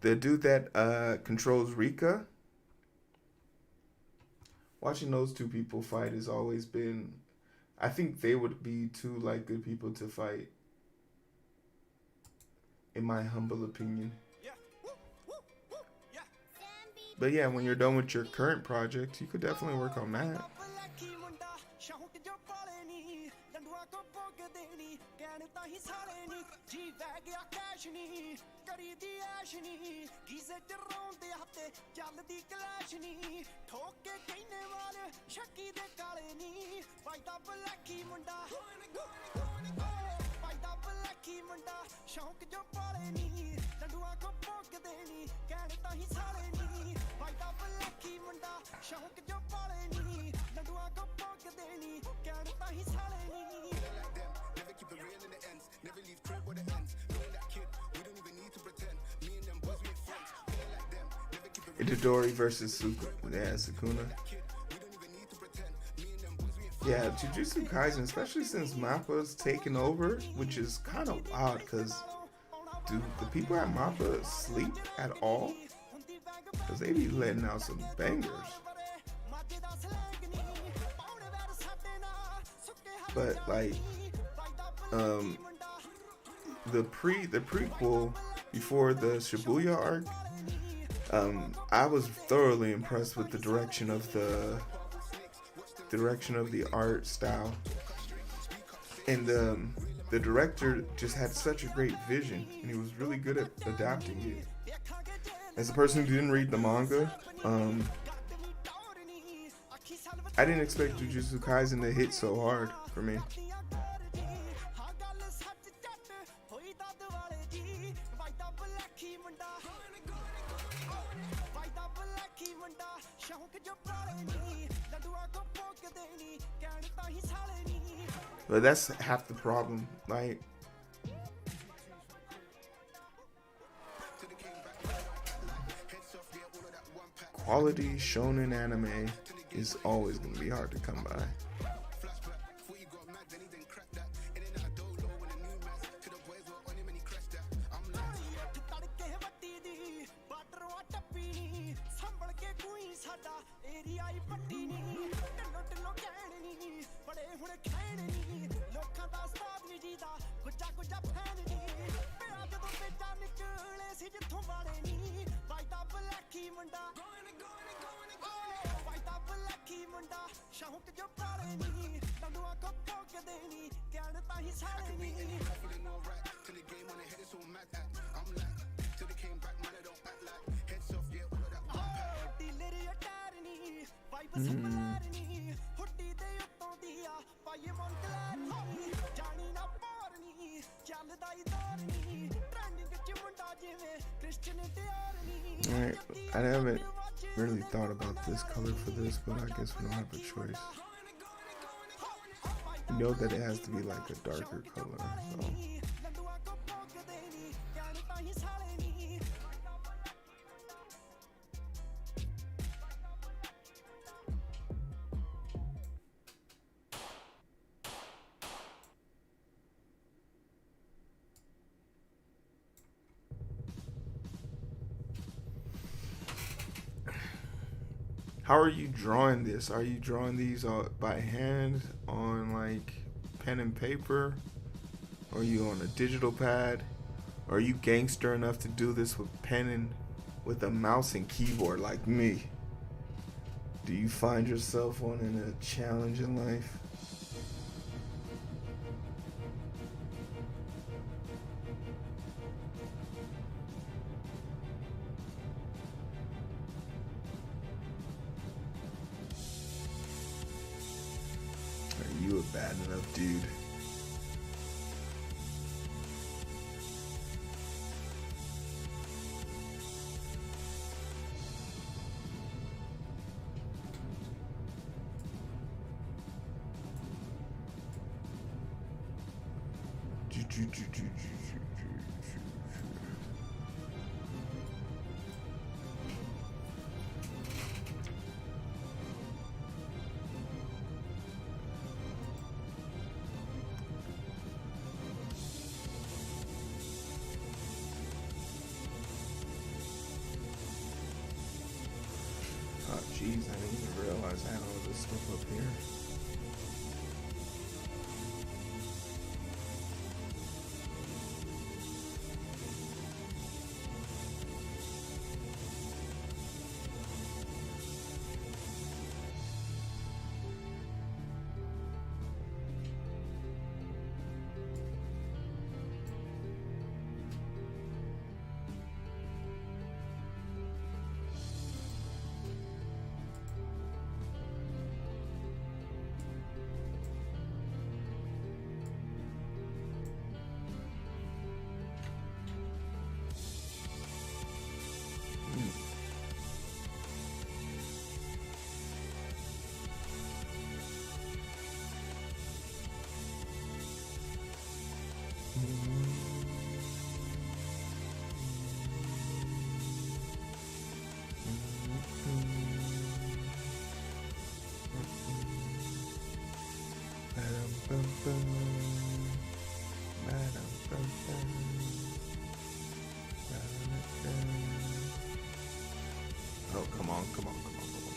The dude that controls Rika. Watching those two people fight has always been, I think they would be two like good people to fight, in my humble opinion. But yeah, when you're done with your current project, you could definitely work on that. Itadori versus Sukuna. Yeah, Jujutsu Kaisen, especially since Mappa's taken over, which is kind of odd because do the people at Mappa sleep at all? Because they be letting out some bangers. But like, the prequel before the Shibuya arc, I was thoroughly impressed with the direction of the art style, and the director just had such a great vision, and he was really good at adapting it. As a person who didn't read the manga, I didn't expect Jujutsu Kaisen to hit so hard for me. But that's half the problem. Like, quality shonen anime is always going to be hard to come by. Alright, I haven't really thought about this color for this, but I guess we don't have a choice. You know that it has to be like a darker color, so. How are you drawing this? Are you drawing these by hand on like pen and paper? Or are you on a digital pad? Or are you gangster enough to do this with pen and with a mouse and keyboard like me? Do you find yourself wanting a challenge in life? You a bad enough dude. Oh jeez, I didn't even realize I had all this stuff up here. Oh, come on, come on, come on, come on.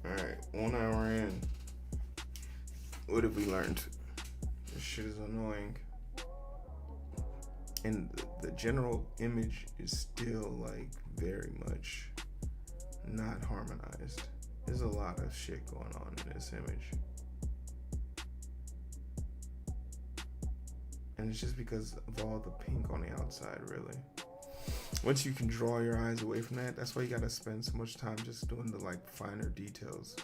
Alright, 1 hour in. What have we learned? This shit is annoying. And the general image is still like very much not harmonized. There's a lot of shit going on in this image. And it's just because of all the pink on the outside, really. Once you can draw your eyes away from that, that's why you gotta spend so much time just doing the like finer details.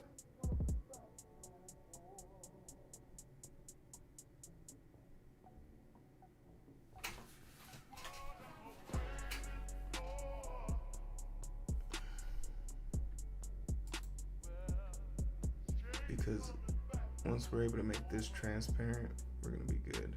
Because once we're able to make this transparent, we're gonna be good.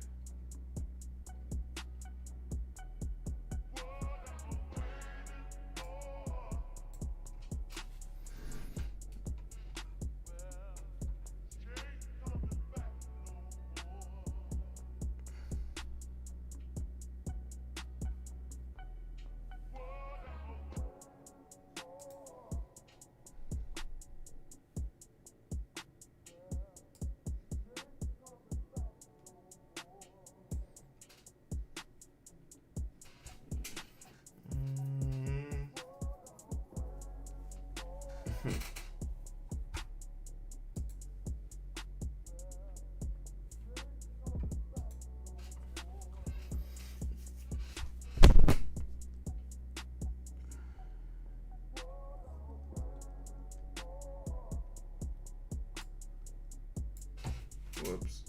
Whoops.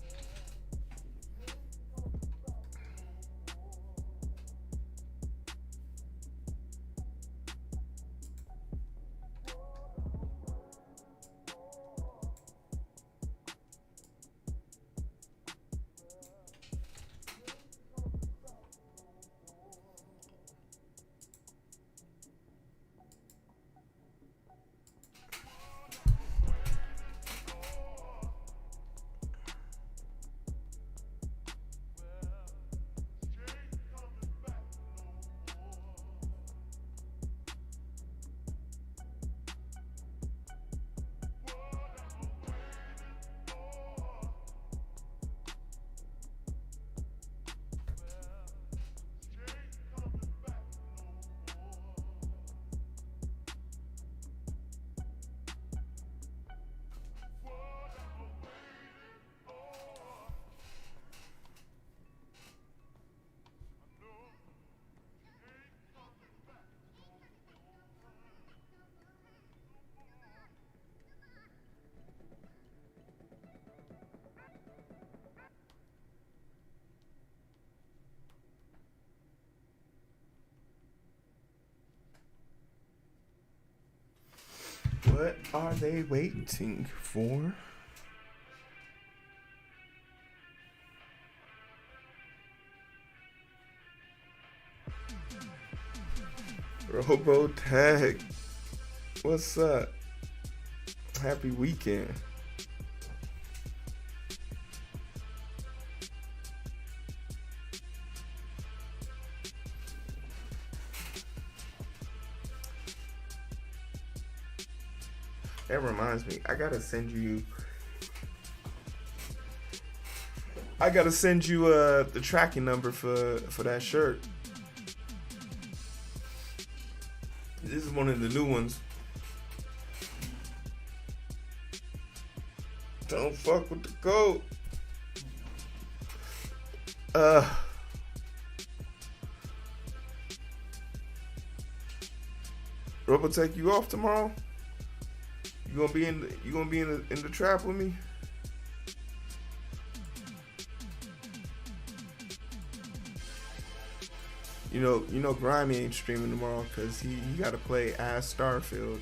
What are they waiting for? Robo Tag. What's up? Happy weekend. That reminds me, I gotta send you the tracking number for that shirt. This is one of the new ones. Don't fuck with the code. Robotech, you off tomorrow? You gonna be in the trap with me? You know, Grimy ain't streaming tomorrow because he got to play as Starfield.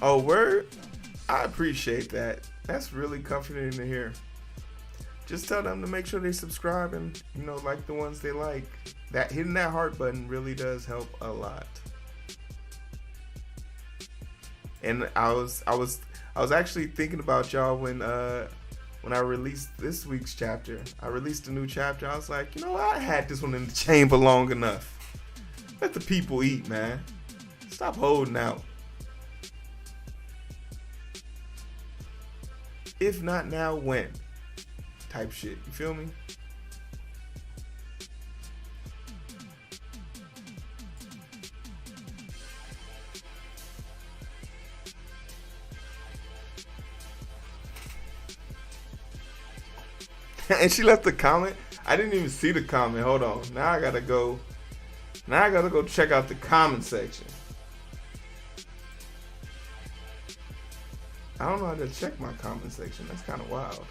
Oh, word? I appreciate that. That's really comforting to hear. Just tell them to make sure they subscribe and, like the ones they like. That hitting that heart button really does help a lot. And I was actually thinking about y'all when I released this week's chapter. I released a new chapter. I was like, I had this one in the chamber long enough. Let the people eat, man. Stop holding out. If not now, when? Type shit. You feel me? And she left a comment. I didn't even see the comment. Hold on. Now I gotta go check out the comment section. I don't know how to check my comment section. That's kind of wild.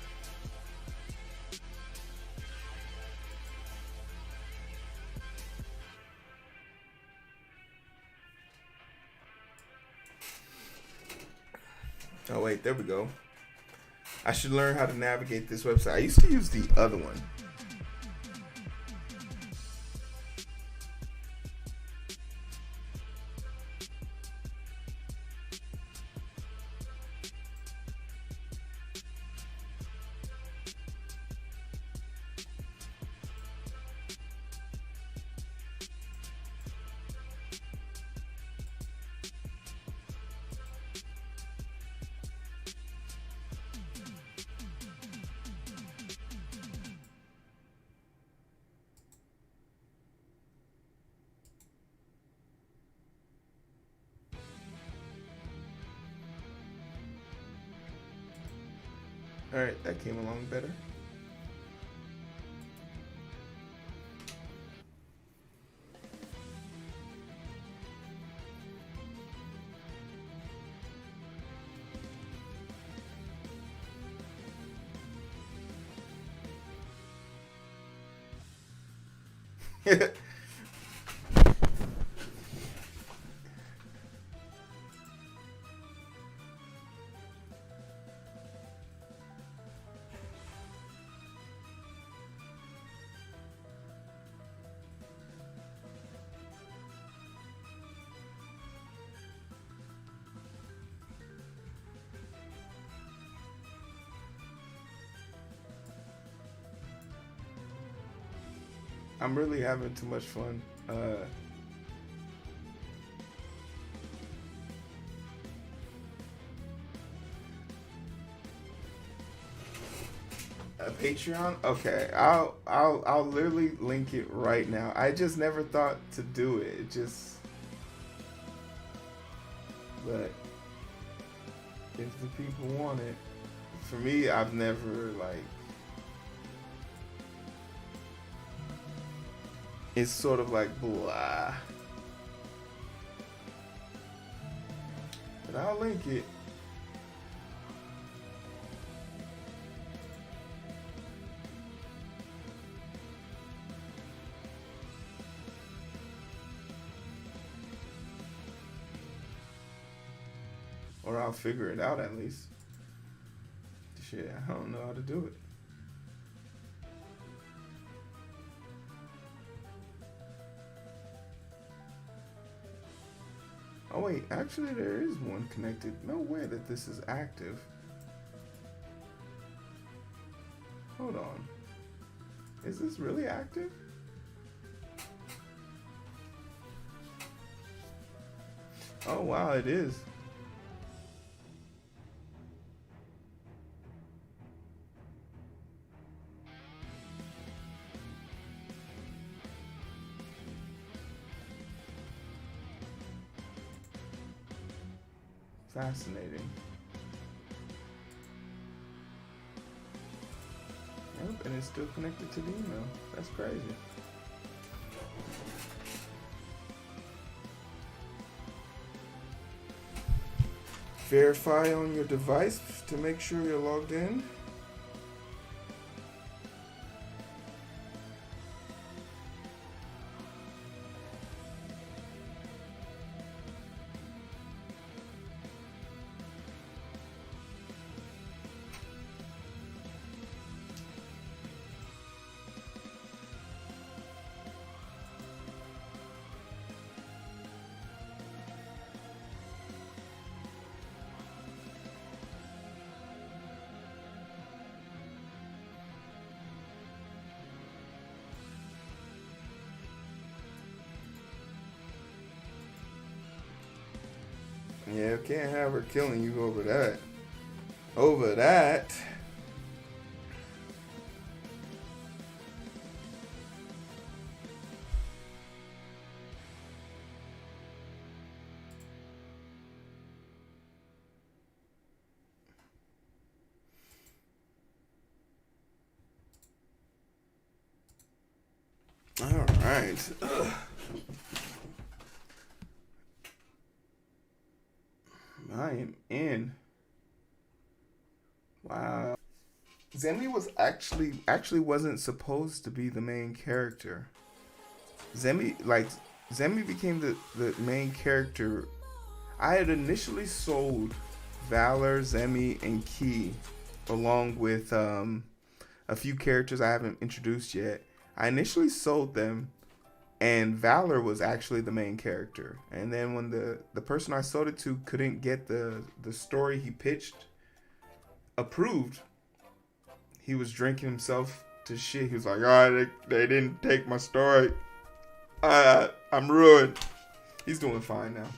Oh wait, there we go. I should learn how to navigate this website. I used to use the other one. Alright, that came along better. I'm really having too much fun. A Patreon? Okay, I'll literally link it right now. I just never thought to do it. But if the people want it, for me, I've never it's sort of like blah. But I'll link it. Or I'll figure it out at least. Shit, I don't know how to do it. Oh wait, actually there is one connected. No way that this is active. Hold on. Is this really active? Oh wow, it is. Fascinating. Yep, and it's still connected to the email. That's crazy. Verify on your device to make sure you're logged in. Yeah, can't have her killing you over that. Over that. All right. I am in. Wow. Zemi was actually wasn't supposed to be the main character. Zemi became the main character. I had initially sold Valor, Zemi, and Key along with a few characters I haven't introduced yet. I initially sold them, and Valor was actually the main character. And then when the person I sold it to couldn't get the story he pitched approved, he was drinking himself to shit. He was like, "Oh, they didn't take my story. I'm ruined." He's doing fine now.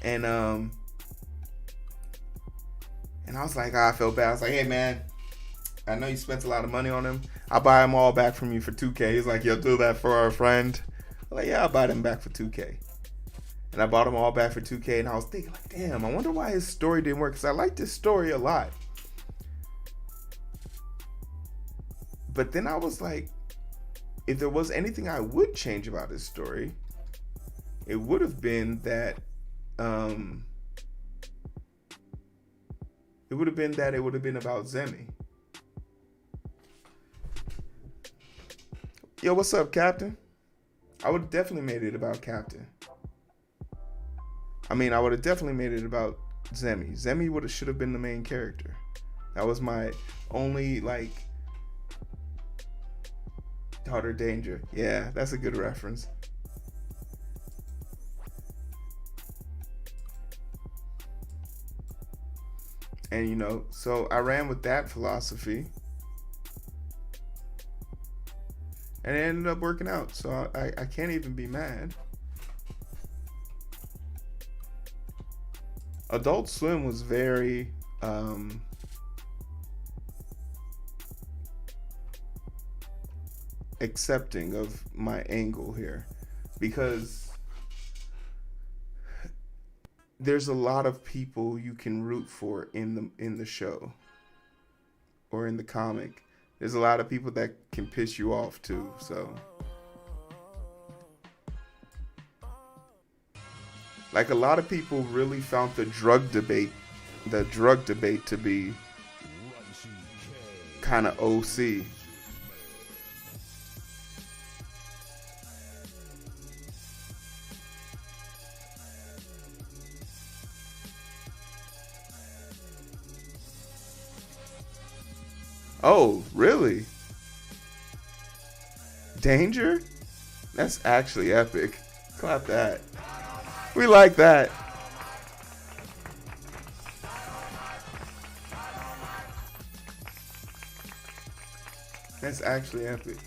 And I was like, I felt bad. I was like, "Hey man, I know you spent a lot of money on them. I'll buy them all back from you for 2K. He's like, "You'll do that for our friend?" I'm like, "Yeah, I'll buy them back for 2K. And I bought them all back for 2K. And I was thinking, like, damn, I wonder why his story didn't work. Because I liked his story a lot. But then I was like, if there was anything I would change about his story, it would have been that it would have been about Zemi. Yo, what's up, Captain? I would have definitely made it about Captain. I would have definitely made it about Zemi. Zemi should have been the main character. That was my only, Daughter Danger. Yeah, that's a good reference. And, so I ran with that philosophy. And it ended up working out. So I can't even be mad. Adult Swim was very accepting of my angle here, because there's a lot of people you can root for in the show or in the comic. There's a lot of people that can piss you off too, so like a lot of people really found the drug debate to be kind of OC. Oh, really? Danger? That's actually epic. Clap that. We like that. That's actually epic.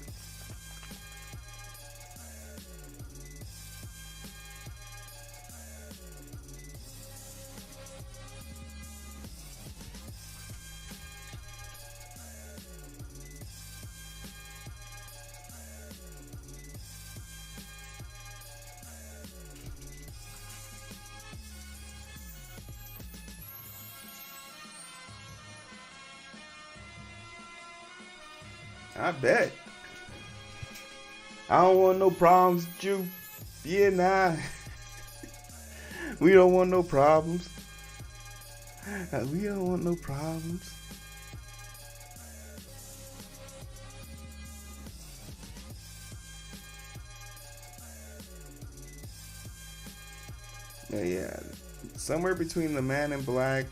I bet. I don't want no problems with you. Yeah, nah. We don't want no problems. We don't want no problems. Yeah. Somewhere between the Man in Black,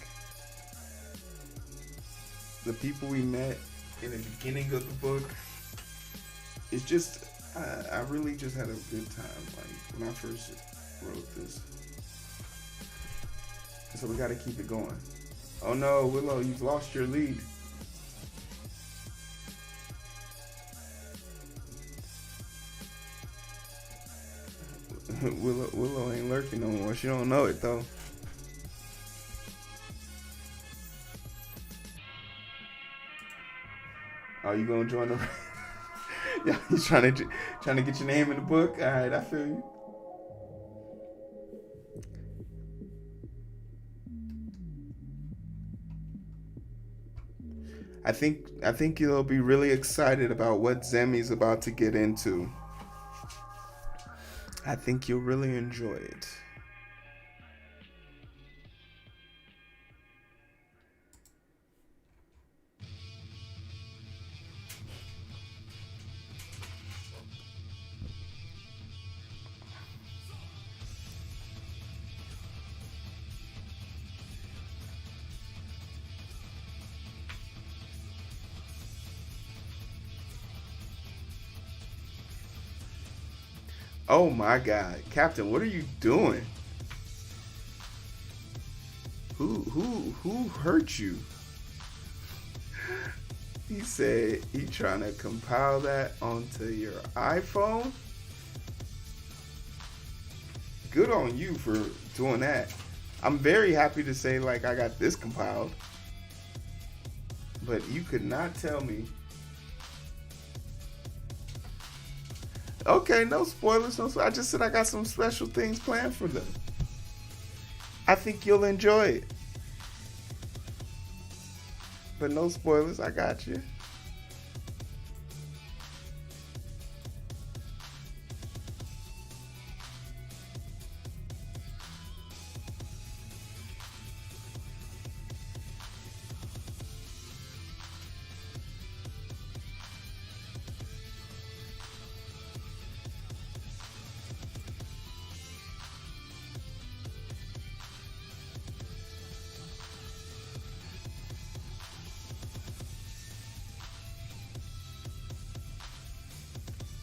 the people we met in the beginning of the book, it's just I really just had a good time, like when I first wrote this. So we got to keep it going. Oh no, Willow, you've lost your lead. Willow ain't lurking no more. She don't know it though. Oh, you gonna join the? Yeah, he's trying to get your name in the book. All right, I feel you. I think you'll be really excited about what Zemi's about to get into. I think you'll really enjoy it. Oh my God, Captain, what are you doing? Who hurt you? He said he trying to compile that onto your iPhone. Good on you for doing that. I'm very happy to say, like, I got this compiled, but you could not tell me. Okay, no spoilers. I just said I got some special things planned for them. I think you'll enjoy it. But no spoilers, I got you.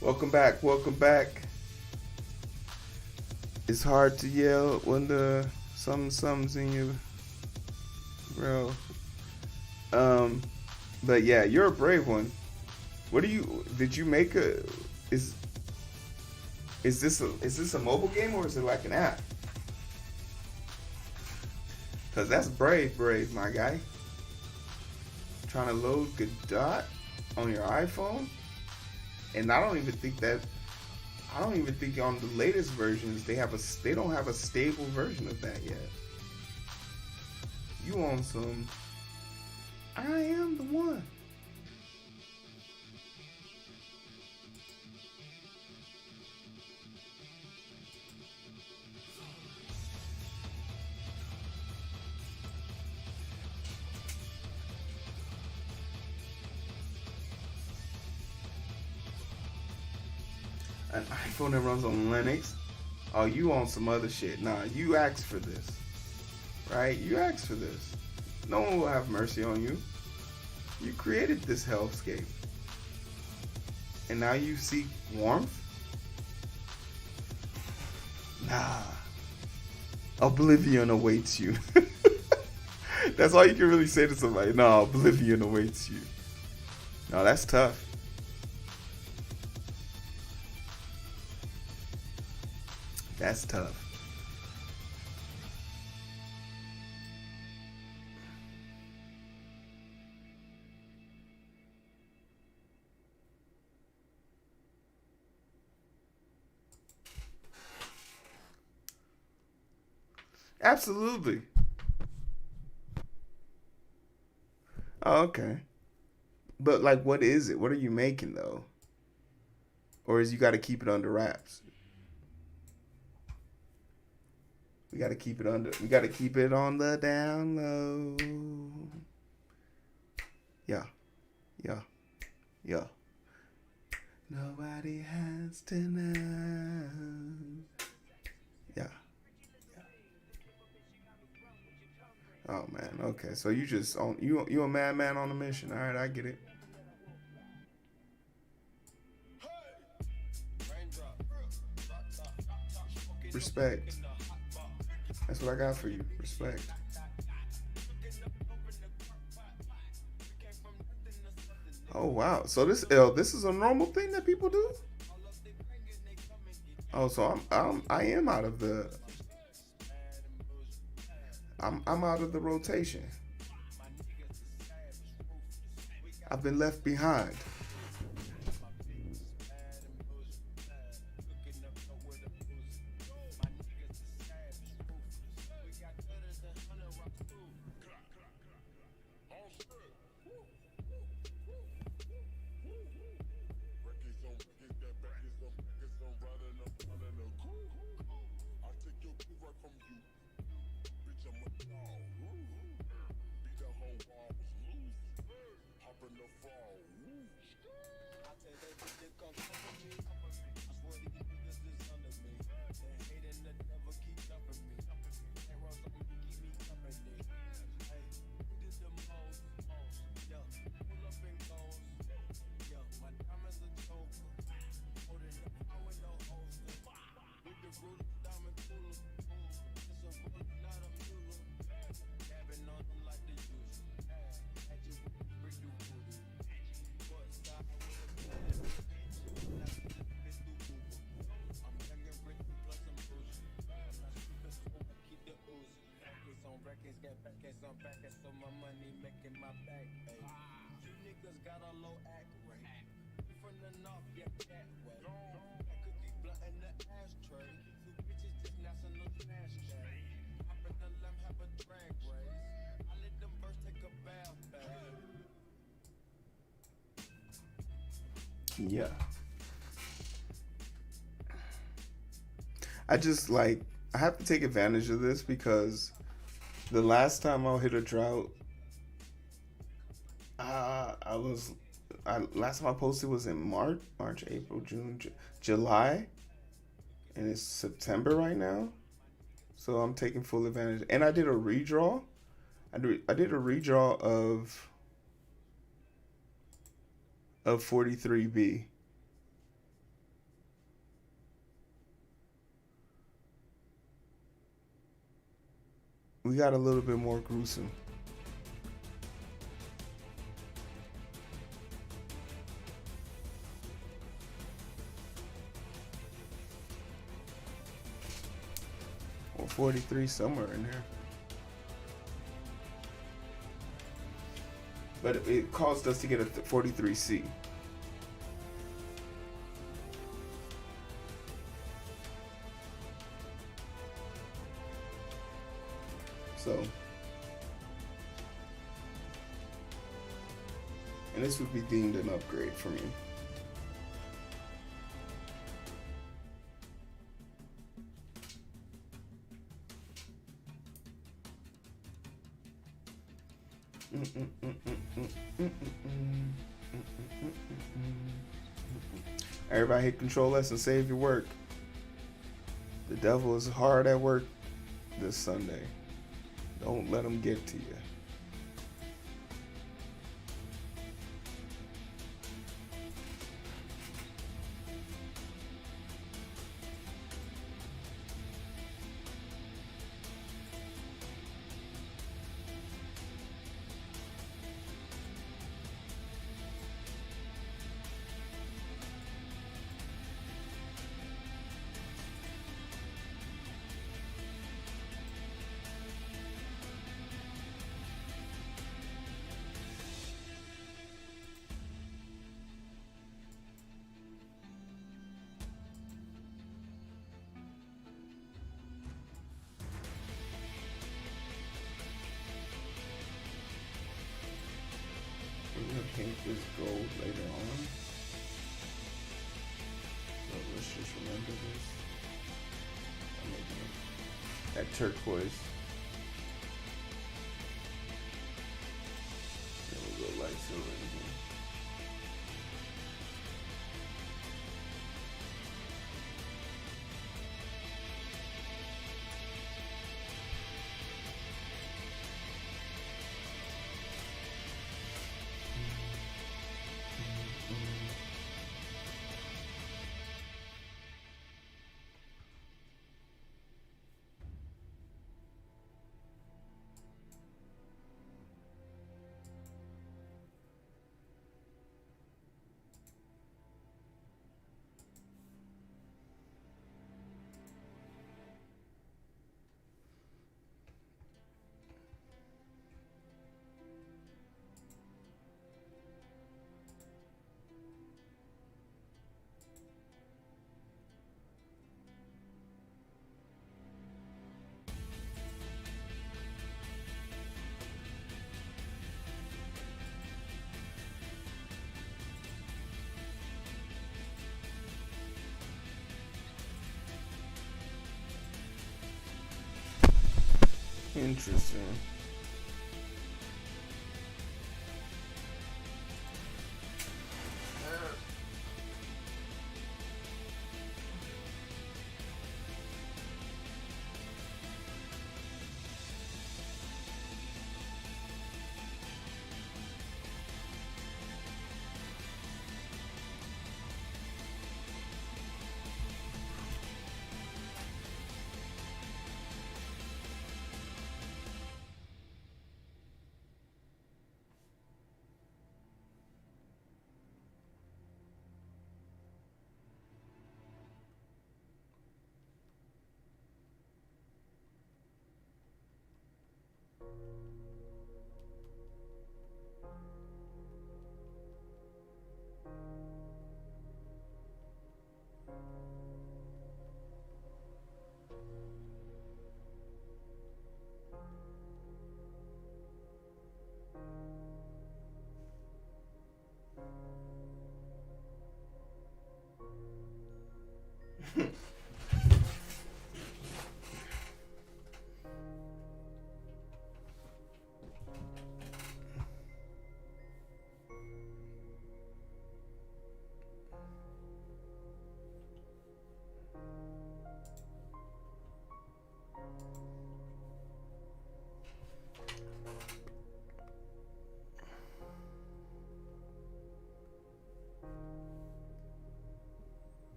Welcome back, welcome back. It's hard to yell when the something's in you, bro. But yeah, you're a brave one. Did you make is this a mobile game or is it like an app? Cause that's brave, my guy. Trying to load Godot on your iPhone, and I don't even think on the latest versions they don't have a stable version of that yet. You on some? I am the one. An iPhone that runs on Linux. Oh, you on some other shit. Nah, you asked for this. Right? You asked for this. No one will have mercy on you. You created this hellscape. And now you seek warmth? Nah. Oblivion awaits you. That's all you can really say to somebody. No, oblivion awaits you. No, that's tough. That's tough. Absolutely. Oh, okay. But like, what is it? What are you making though? Or is you got to keep it under wraps? We got to keep it on the down low. Yeah. Nobody has to know. Yeah. Oh man, okay. So you just you a madman on a mission. All right, I get it. Respect. That's what I got for you. Respect. Oh wow. So this is a normal thing that people do? Oh, so I am out of the I'm out of the rotation. I've been left behind. Yeah. I have to take advantage of this because the last time I hit a drought, last time I posted was in March, April, June, July, and it's September right now. So I'm taking full advantage. And I did a redraw. I did a redraw of 43B. We got a little bit more gruesome. Or 43, somewhere in there. but it caused us to get a 43C. So, and this would be deemed an upgrade for me. Everybody hit Control S and save your work. The devil is hard at work this Sunday. Don't let him get to you. We're gonna paint this gold later on. So let's just remember this. I'm making it that turquoise. Then we'll go light silver again. Interesting.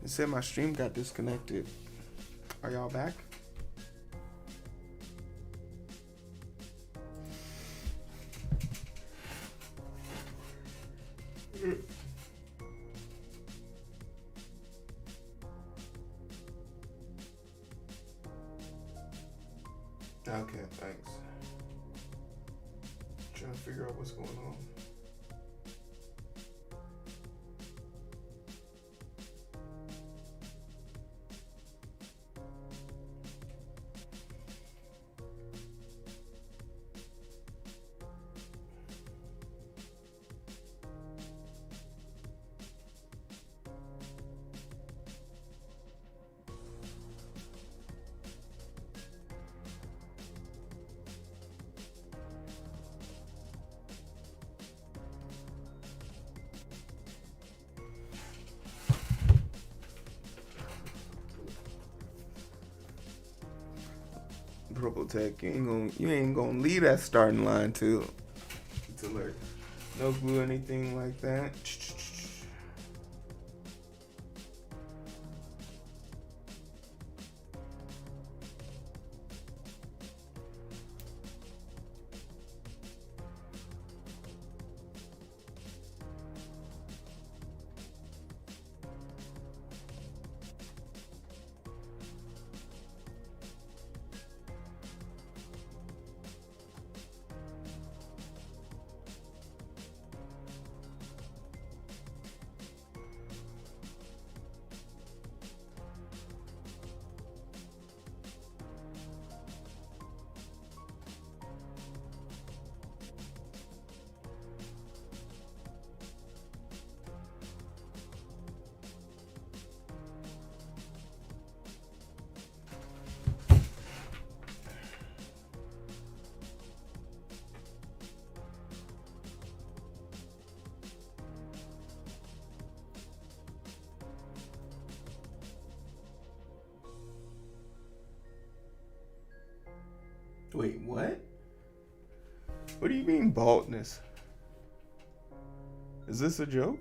It said my stream got disconnected. Are y'all back? Okay, thanks. Trying to figure out what's going on. Purple Tech, you ain't gonna leave that starting line to alert. No glue, anything like that. Wait, what? What do you mean baldness? Is this a joke?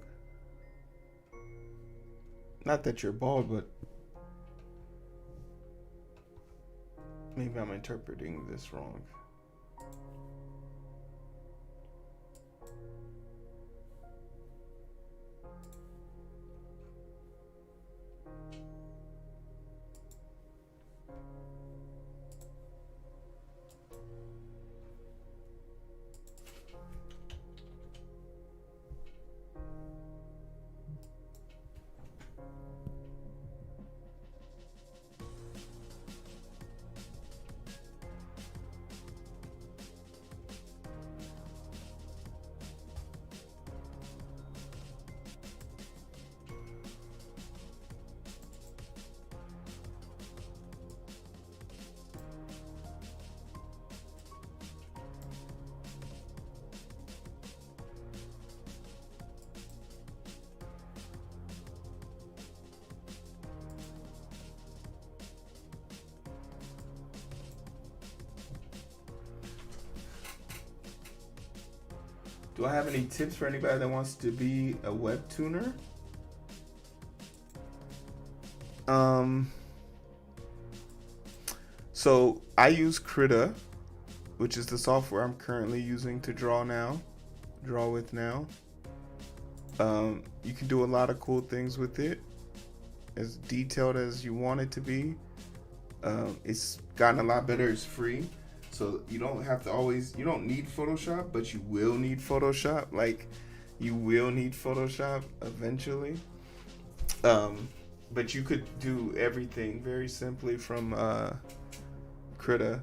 Not that you're bald, but maybe I'm interpreting this wrong. Do I have any tips for anybody that wants to be a web tuner? So I use Krita, which is the software I'm currently using to draw with now. You can do a lot of cool things with it, as detailed as you want it to be. It's gotten a lot better. It's free. So you don't need Photoshop, but you will need Photoshop. Like, you will need Photoshop eventually. But you could do everything very simply from Krita.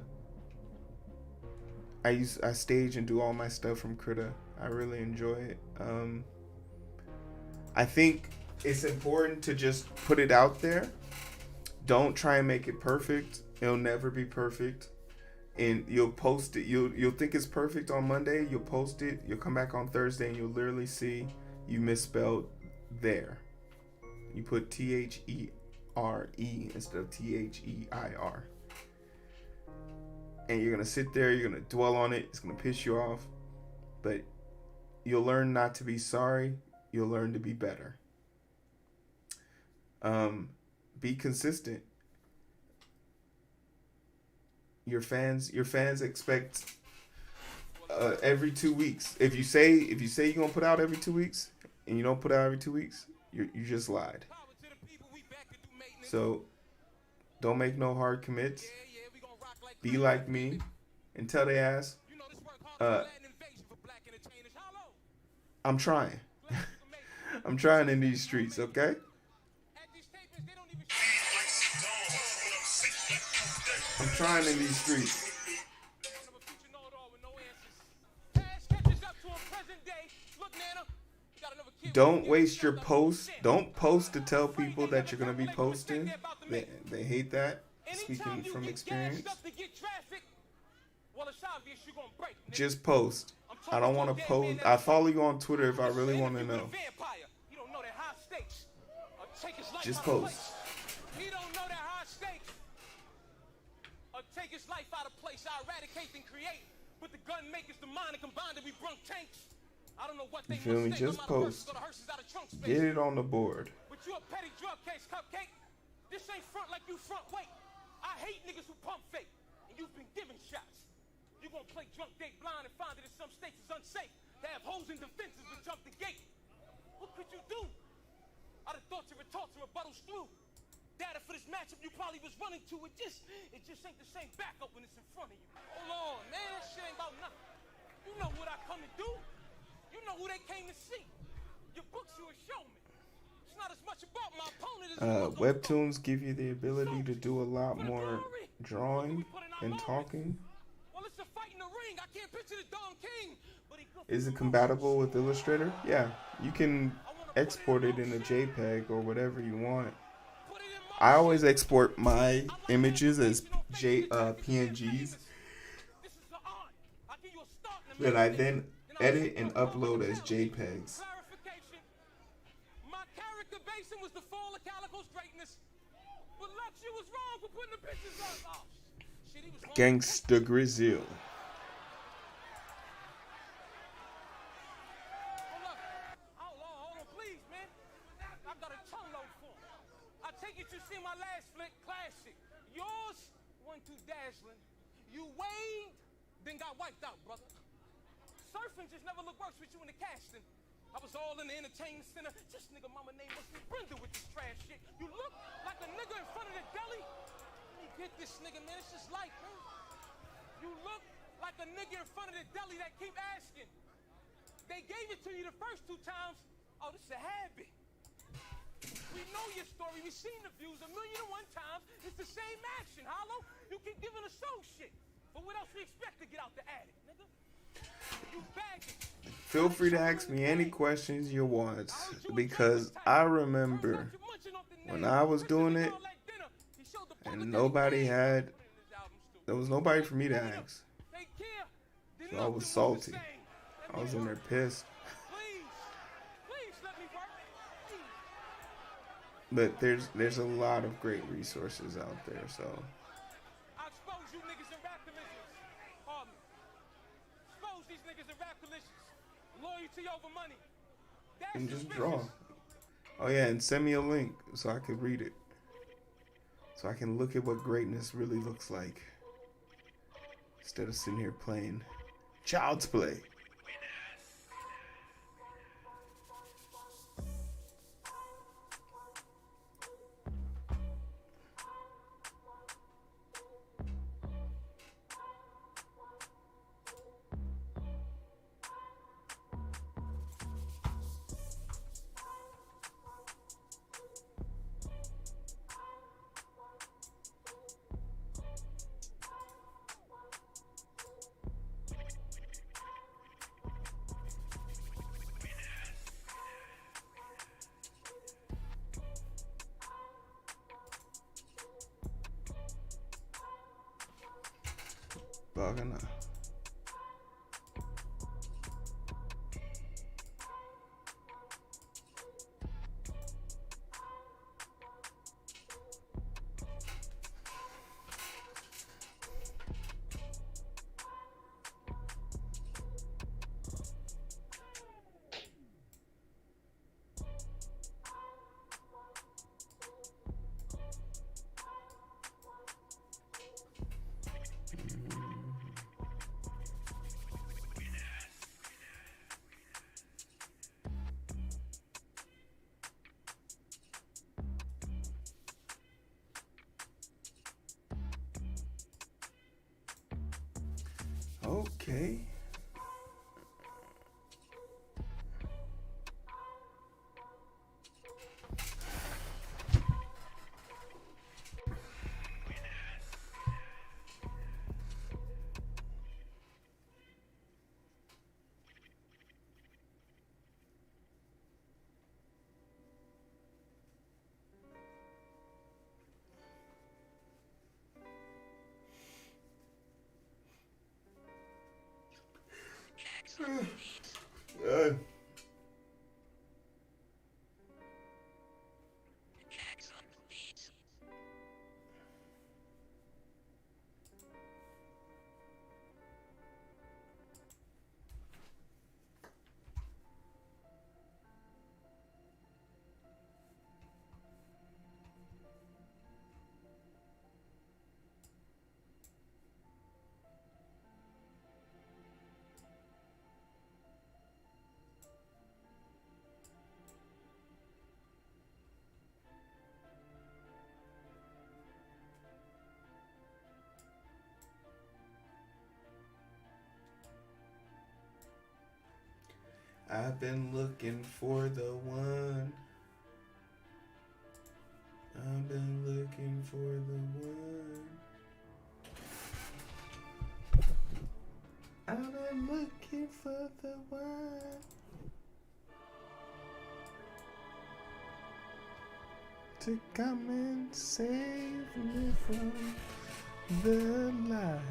I stage and do all my stuff from Krita. I really enjoy it. I think it's important to just put it out there. Don't try and make it perfect. It'll never be perfect. And you'll post it. You'll think it's perfect on Monday. You'll post it. You'll come back on Thursday and you'll literally see you misspelled there. You put THERE instead of THEIR. And you're gonna sit there. You're gonna dwell on it. It's gonna piss you off. But you'll learn not to be sorry. You'll learn to be better. Be consistent. Your fans expect every 2 weeks. If you say you're gonna put out every 2 weeks and you don't put out every 2 weeks, you just lied. So don't make no hard commits. Be like me and tell they ass, I'm trying. I'm trying in these streets, okay? I'm trying in these streets. Don't waste your posts. Don't post to tell people that you're going to be posting. They hate that. Speaking from experience. Just post. I don't want to post. I follow you on Twitter if I really want to know. Just post. He don't know that high stakes. Take his life out of place. I eradicate and create. With the gun makers, the mind and combined that we brung tanks. I don't know what they feel me? Just post. Get it on the board. But you a petty drug case, cupcake. This ain't front like you front weight. I hate niggas who pump fake. And you've been given shots. You gonna play drunk date blind and find that in some states it's unsafe. They have holes in defenses to jump the gate. What could you do? I'd have thought your retorts and rebuttals through. Data for this matchup you probably was running to. It just ain't the same backup when it's in front of you. Hold on, man. That shit ain't about nothing. You know what I come to do. You know who they came to see. Your books, you a showman. It's not as much about my opponent as webtoons give you the ability to do a lot more drawing and talking. Well, it's a fight in the ring. I can't picture the Don King. Is it compatible with Illustrator? Yeah, you can export it in a JPEG or whatever you want. I always export my images as PNGs that I then edit and upload as JPEGs. My character basing was the fall of Calico's greatness. But Lux, you was wrong for putting the bitches up. Oh, shit, he was wrong. Gangsta Grizzle. Hold on, please, man. I got a tongue load for him. I take it you see my last flick, classic. Yours, 1-2 dazzling. You waved, then got wiped out, brother. Surfing just never looked worse with you in the casting. I was all in the entertainment center. This nigga mama name must be Brenda with this trash shit. You look like a nigga in front of the deli. Let me get this nigga, man. It's just life, man. You look like a nigga in front of the deli that keep asking. They gave it to you the first 2 times. Oh, this is a habit. We know your story. We seen the views 1,000,001 times. It's the same action, Hollow. You keep giving us soul shit. But what else we expect to get out the attic, nigga? You bagging. Feel free to ask me any questions you want, because I remember when I was doing it and there was nobody for me to ask. So I was salty. I was in there pissed. But there's a lot of great resources out there, so. I expose you niggas in rap collisions. Pardon me. Expose these niggas in rap collisions. Loyalty over money. That's And just draw. Oh yeah, and send me a link so I could read it. So I can look at what greatness really looks like. Instead of sitting here playing child's play. Bugging out. Okay. Uh, I've been looking for the one. I've been looking for the one. I've been looking for the one to come and save me from the life.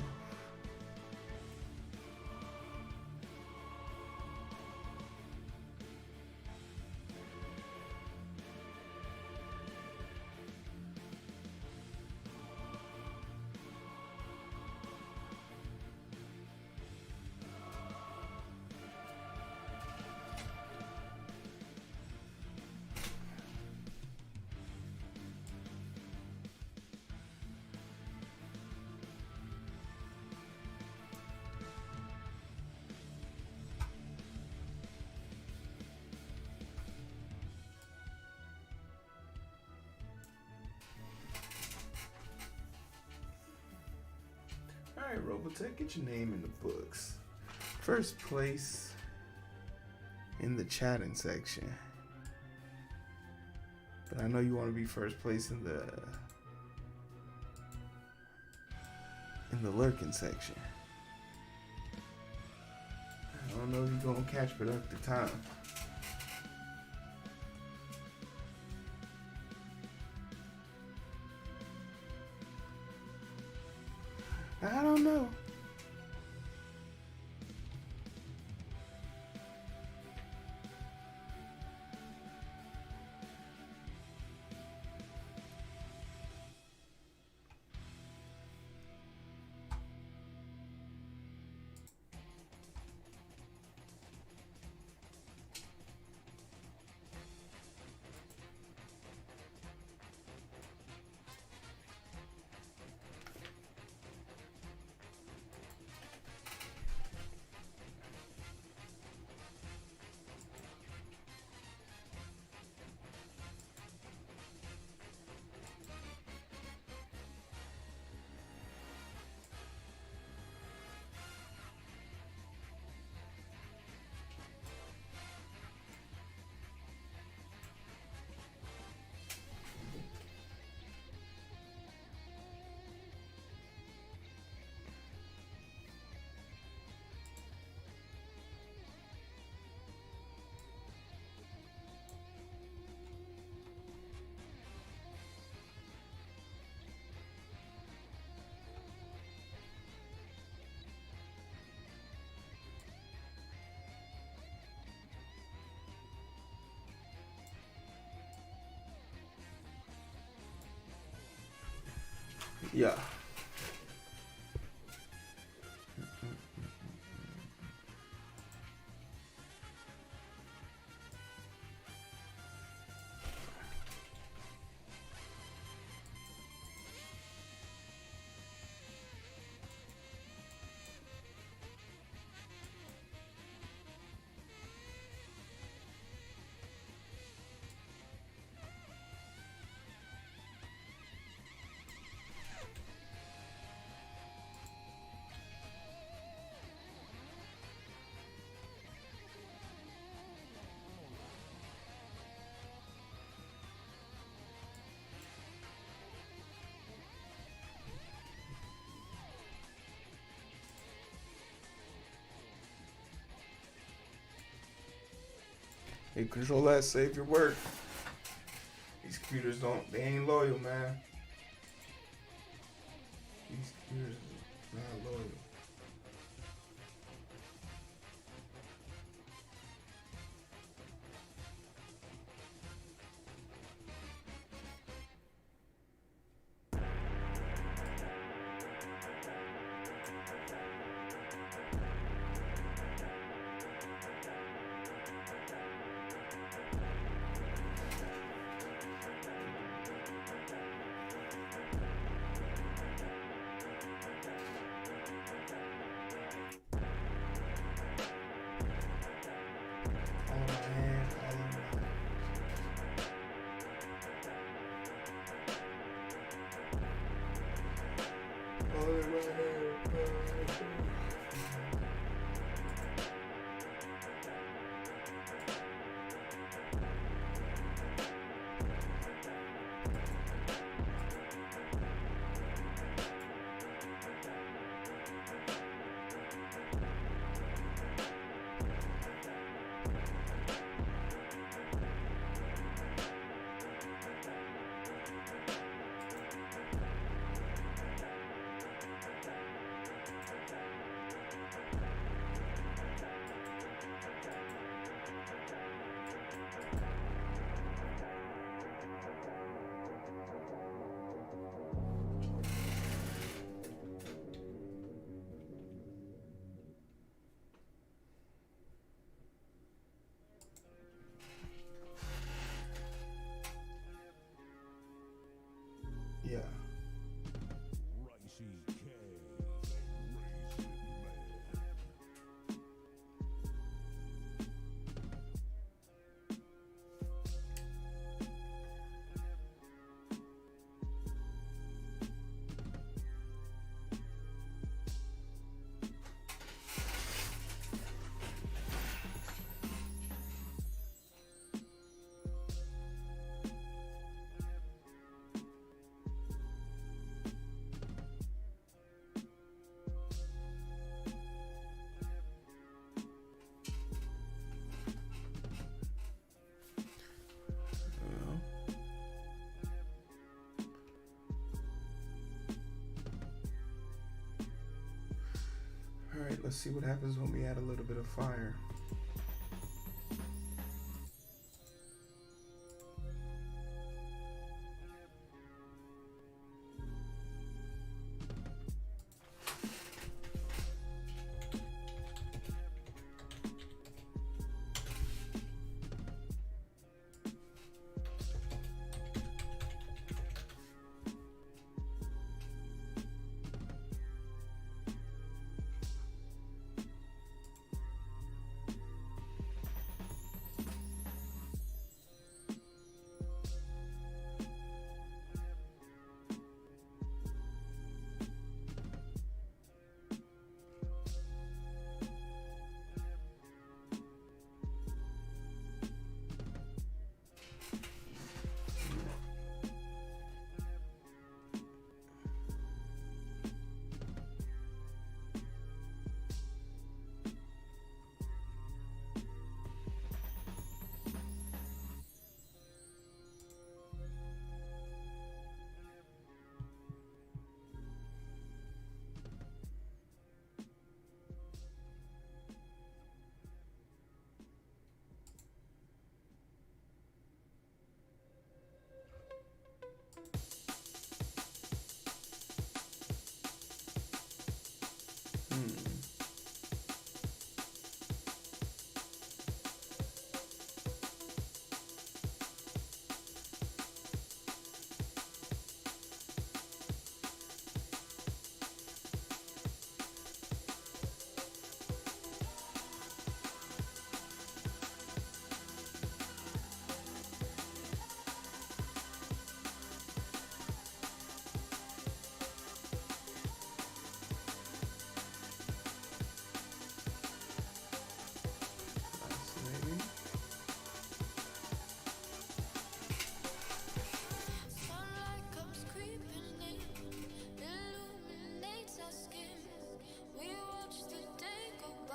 Alright, Robotech, get your name in the books. First place in the chatting section. But I know you want to be first place in the lurking section. I don't know if you're gonna catch productive time. I don't know. Yeah. Hey, control that, save your work. These computers they ain't loyal, man. These computers are not loyal. Yeah. Alright, let's see what happens when we add a little bit of fire.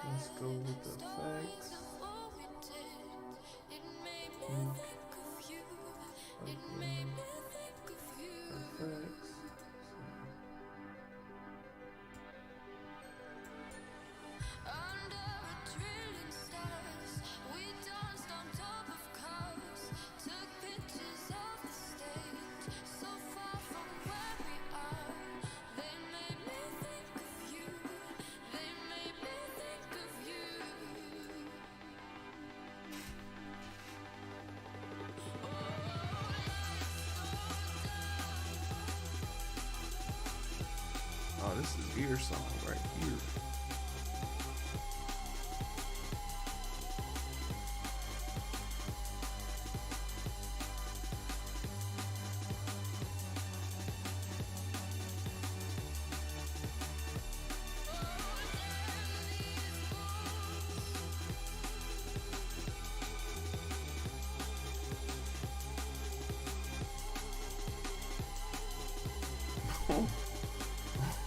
Let's go with the facts. fear song right here.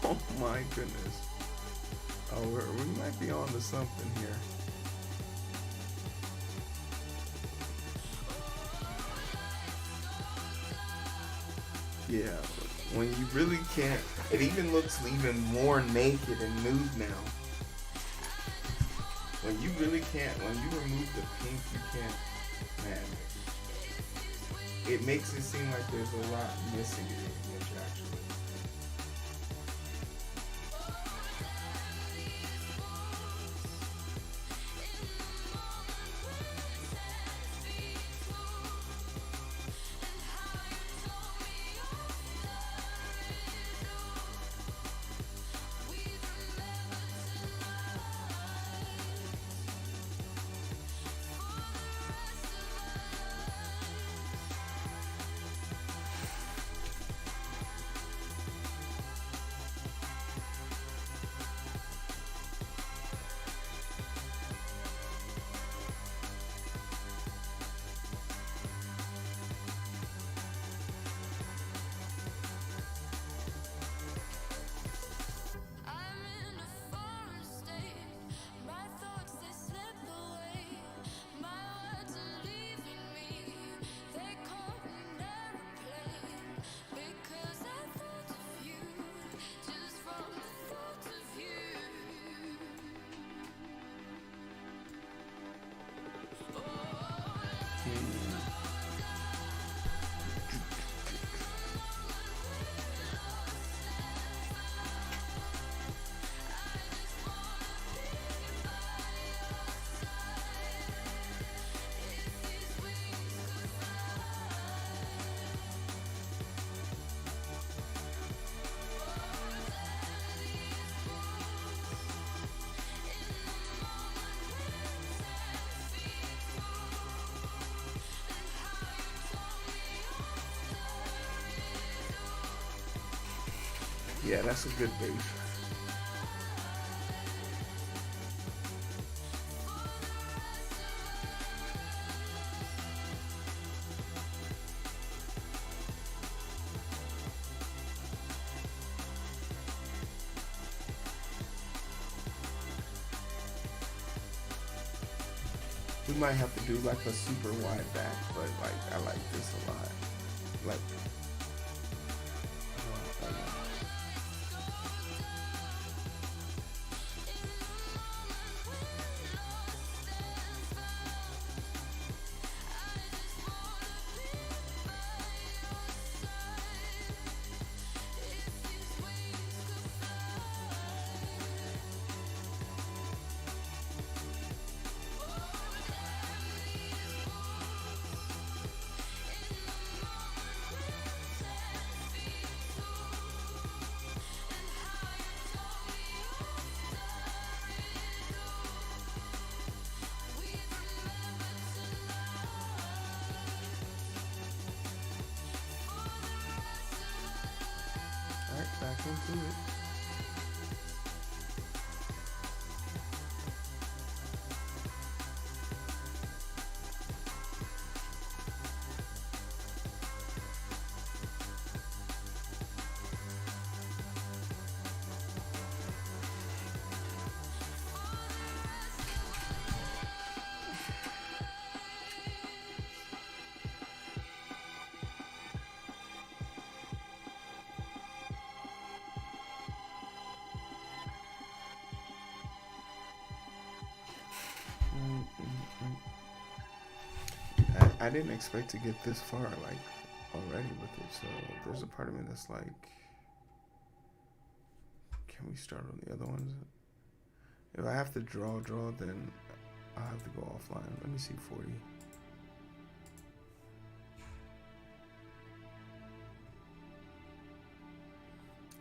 Oh my goodness. Oh, we might be on to something here. Yeah, when you really can't, it even looks even more naked and nude now. When you really can't, when you remove the pink, you can't, man. It makes it seem like there's a lot missing in the image, actually. Yeah, that's a good bass. We might have to do like a super wide back, but like I like this a lot. Like back into it. I didn't expect to get this far, like, already with it, so there's a part of me that's like, can we start on the other ones? If I have to draw, then I'll have to go offline. Let me see 40.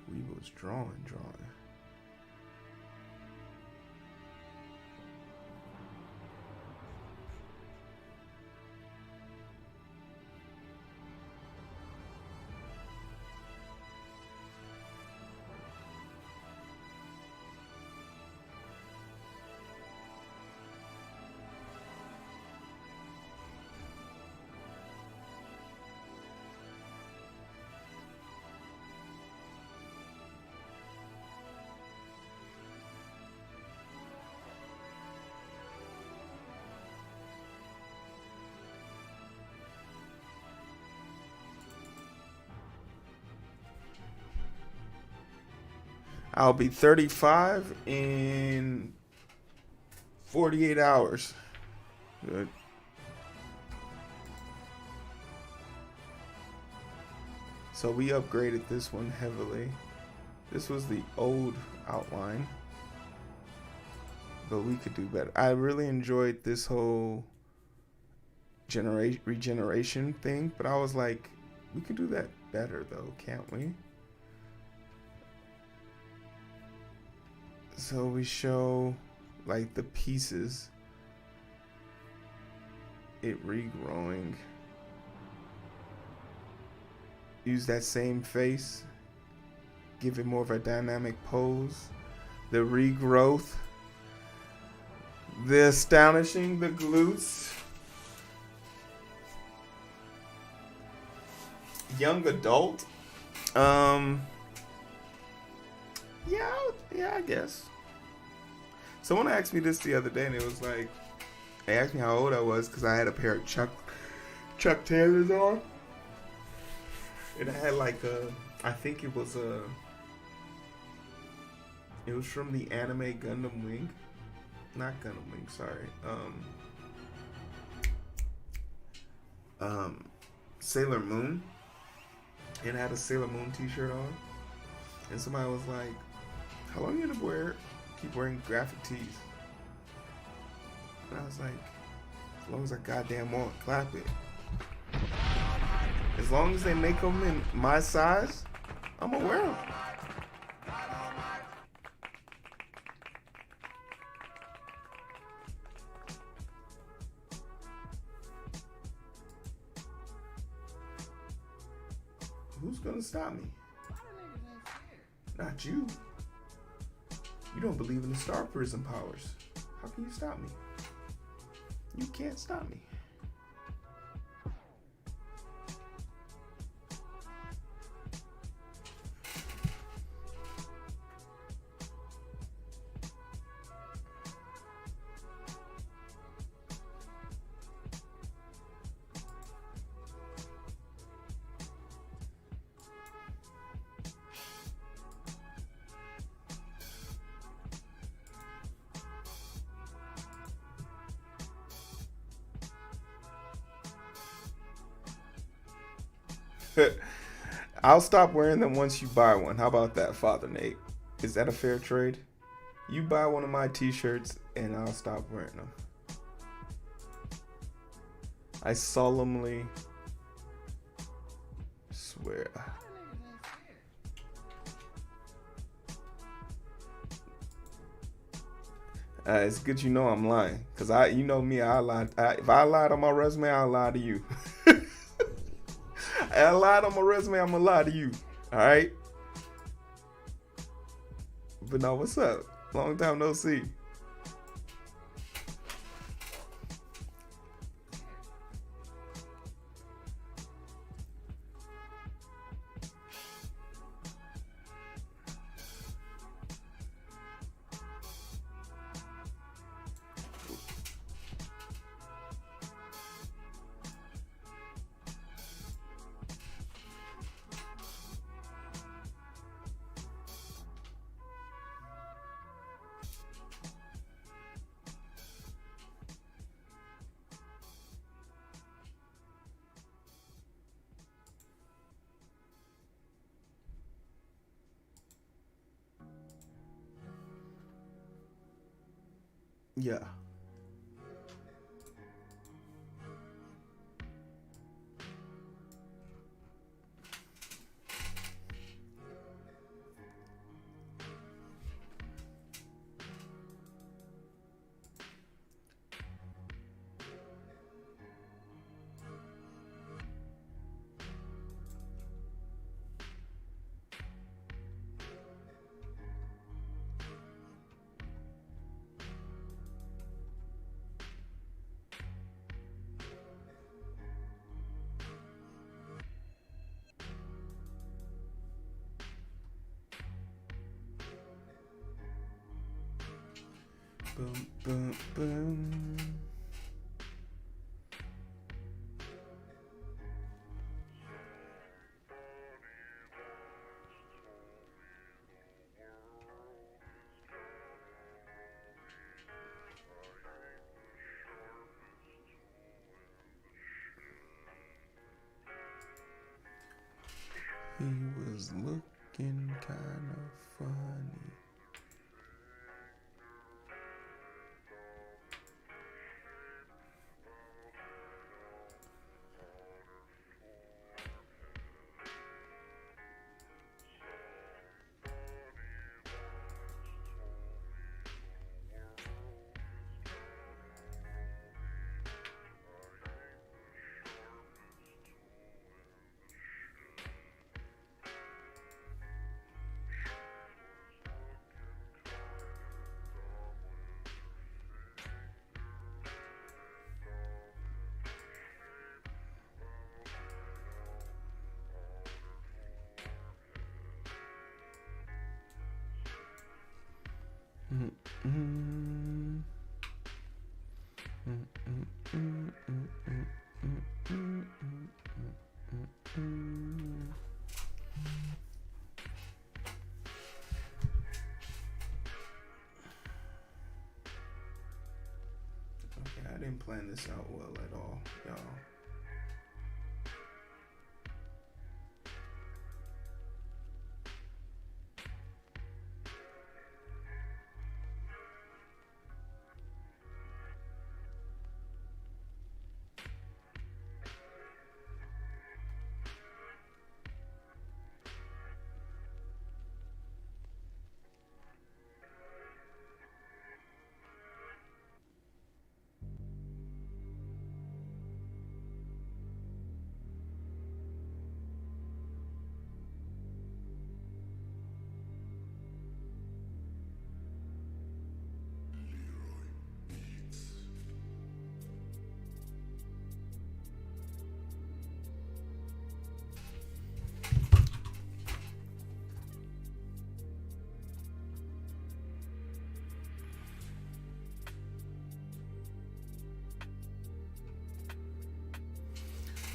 We was drawing. I'll be 35 in 48 hours. Good. So we upgraded this one heavily. This was the old outline, but we could do better. I really enjoyed this whole regeneration thing, but I was like, we could do that better though, can't we? So we show like the pieces, it regrowing. Use that same face, give it more of a dynamic pose. The regrowth, the astonishing, the glutes. Young adult. Yeah, I guess. Someone asked me this the other day, and it was like, they asked me how old I was because I had a pair of Chuck Taylors on, and I had like I think it was from the anime Gundam Wing, not Gundam Wing, sorry, Sailor Moon, and I had a Sailor Moon t-shirt on, and somebody was like, how long are you gonna keep wearing graphic tees? And I was like, as long as I goddamn want, clap it. As long as they make them in my size, I'm gonna wear them. Who's gonna stop me? Not you. You don't believe in the Star Prism powers. How can you stop me? You can't stop me. I'll stop wearing them once you buy one. How about that, Father Nate? Is that a fair trade? You buy one of my t-shirts and I'll stop wearing them. I solemnly swear. It's good you know I'm lying, cause you know me, I lied. If I lied on my resume, I'll lie to you. I lied on my resume, I'm gonna lie to you. Alright? But no, what's up? Long time no see. Yeah. Boom, boom, boom. He was looking kind of funny. Okay, I didn't plan this out well at all, y'all.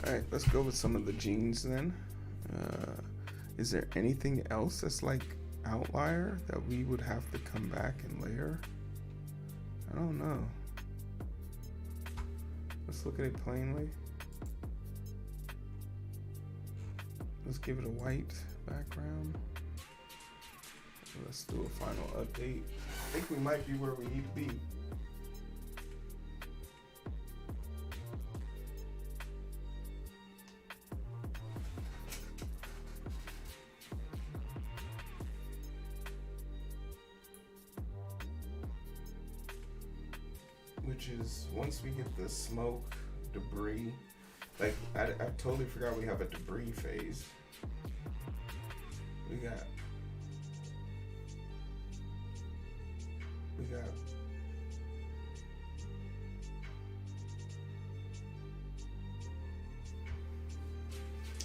All right, let's go with some of the genes then. Is there anything else that's like outlier that we would have to come back and layer? I don't know. Let's look at it plainly. Let's give it a white background. Let's do a final update. I think we might be where we need to be. Which is once we get the smoke, debris, like I totally forgot we have a debris phase. We got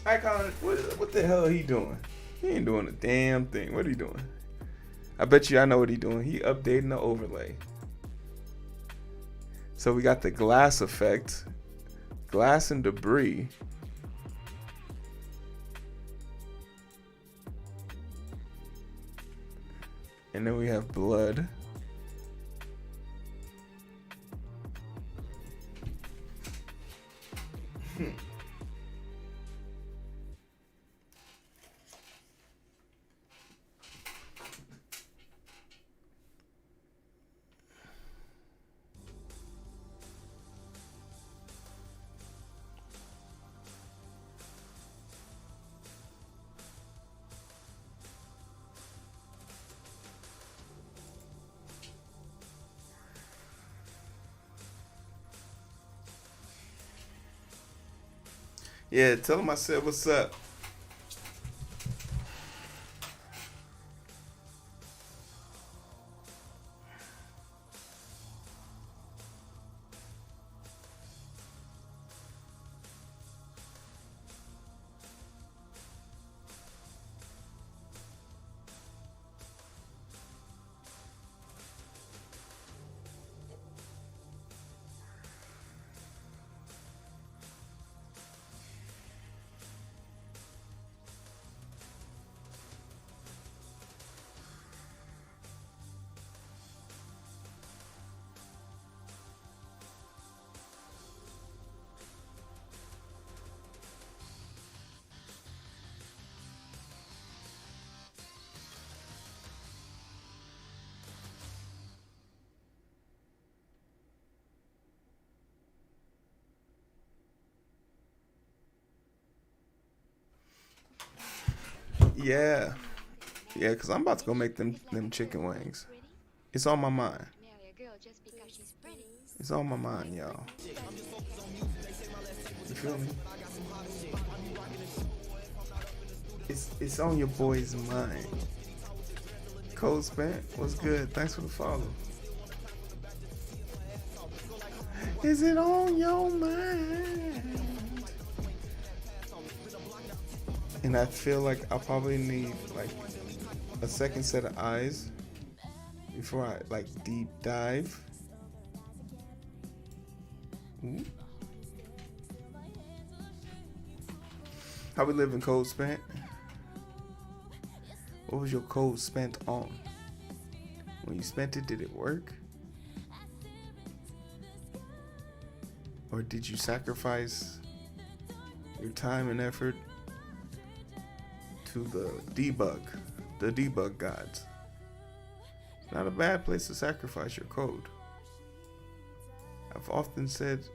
Icon, what the hell are he doing? He ain't doing a damn thing. What are he doing? I bet you I know what he doing. He updating the overlay. So we got the glass effect, glass and debris. And then we have blood. Yeah, tell him I said what's up. Yeah. Yeah, because I'm about to go make them chicken wings. It's on my mind. It's on my mind, y'all. You feel me? It's on your boy's mind. Cold Spent, what's good? Thanks for the follow. Is it on your mind? And I feel like I'll probably need like a second set of eyes before I like deep dive. Ooh. How we living, Cold Spent? What was your code spent on? When you spent it, did it work? Or did you sacrifice your time and effort to the debug gods? It's not a bad place to sacrifice your code. I've often said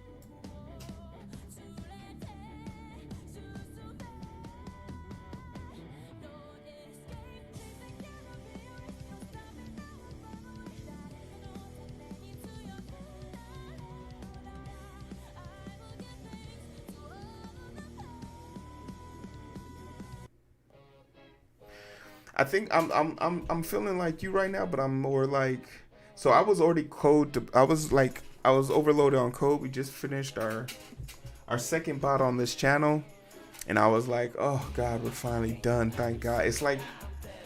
I think I'm feeling like you right now, but I'm more like, so I was already I was overloaded on code. We just finished our second bot on this channel, and I was like, oh God, we're finally done. Thank God. It's like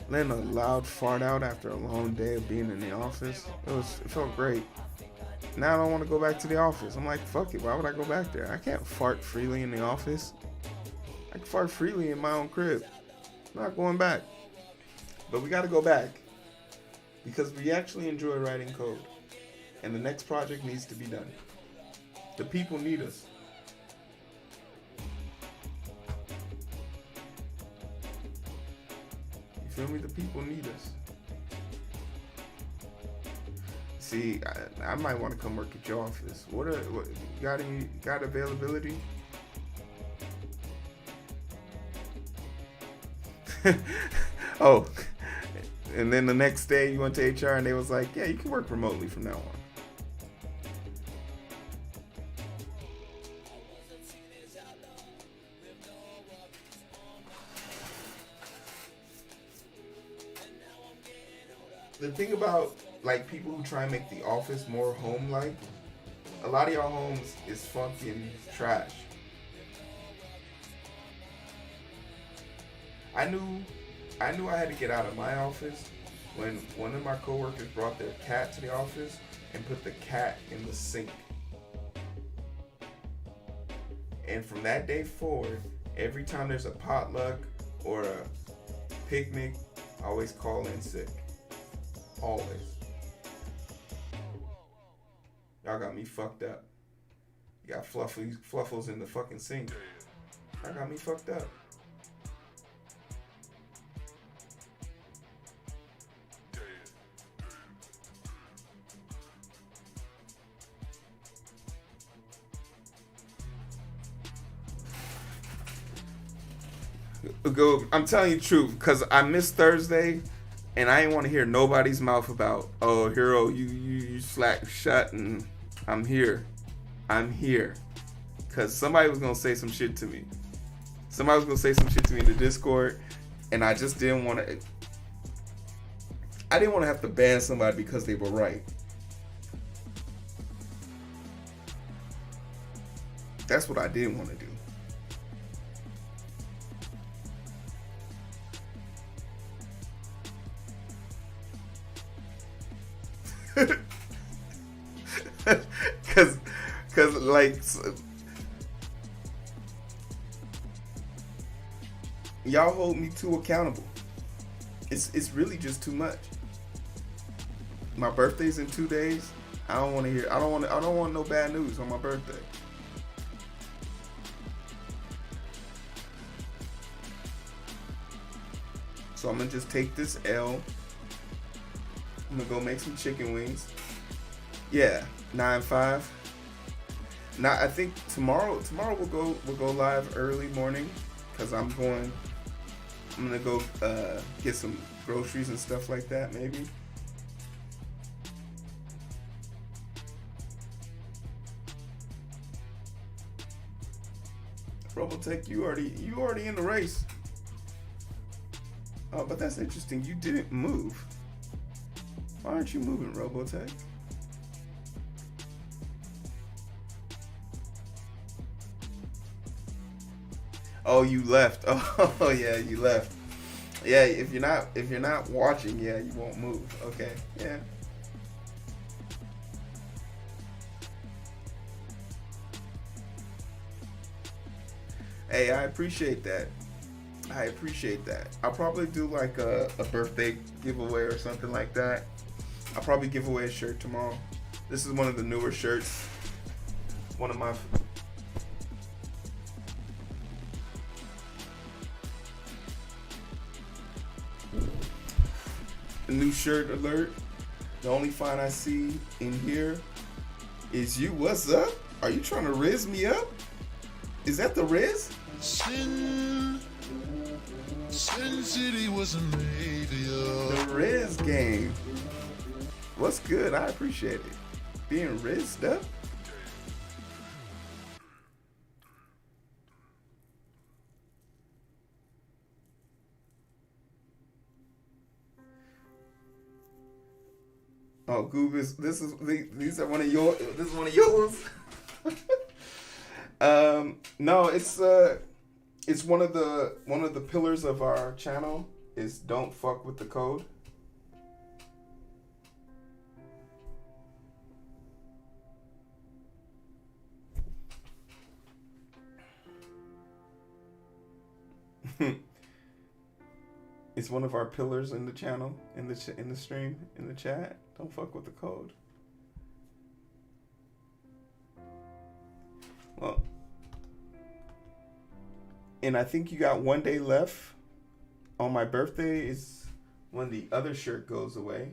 letting a loud fart out after a long day of being in the office. It felt great. Now I don't want to go back to the office. I'm like, fuck it. Why would I go back there? I can't fart freely in the office. I can fart freely in my own crib. I'm not going back. But we got to go back because we actually enjoy writing code, and the next project needs to be done. The people need us. You feel me? The people need us. See, I might want to come work at your office. What got availability? Oh. And then the next day you went to HR and they was like, yeah, you can work remotely from now on. The thing about like people who try and make the office more home-like, a lot of y'all homes is fucking trash. I knew I had to get out of my office when one of my coworkers brought their cat to the office and put the cat in the sink. And from that day forward, every time there's a potluck or a picnic, I always call in sick. Always. Y'all got me fucked up. You got fluffles in the fucking sink. Y'all got me fucked up. I'm telling you the truth, because I missed Thursday, and I didn't want to hear nobody's mouth about, oh, Heero, you slack shut, and I'm here. Because somebody was going to say some shit to me. Somebody was going to say some shit to me in the Discord, and I just didn't want to. I didn't want to have to ban somebody because they were right. That's what I didn't want to do. Cause like y'all hold me too accountable. It's really just too much. My birthday's in 2 days. I don't want no bad news on my birthday. So I'm gonna just take this L. I'm gonna go make some chicken wings. Yeah, 9-5. Now I think tomorrow we'll go live early morning because I'm going I'm gonna go get some groceries and stuff like that, maybe. Robotech, you already in the race. Oh, but that's interesting. You didn't move. Why aren't you moving, Robotech? Oh, you left. Oh, yeah, you left. Yeah, if you're not watching, yeah, you won't move. Okay, yeah. Hey, I appreciate that. I appreciate that. I'll probably do like a birthday giveaway or something like that. I'll probably give away a shirt tomorrow. This is one of the newer shirts. One of my... A new shirt alert. The only fine I see in here is you. What's up? Are you trying to riz me up? Is that the riz? Sin City wasn't made The riz game. What's good? I appreciate it. Being rizzed up. Oh, Goobus, these are one of your. This is one of yours. No, it's one of the pillars of our channel is don't fuck with the code. It's one of our pillars in the channel, in the stream, in the chat. Don't fuck with the code. Well, and I think you got 1 day left. On my birthday is when the other shirt goes away.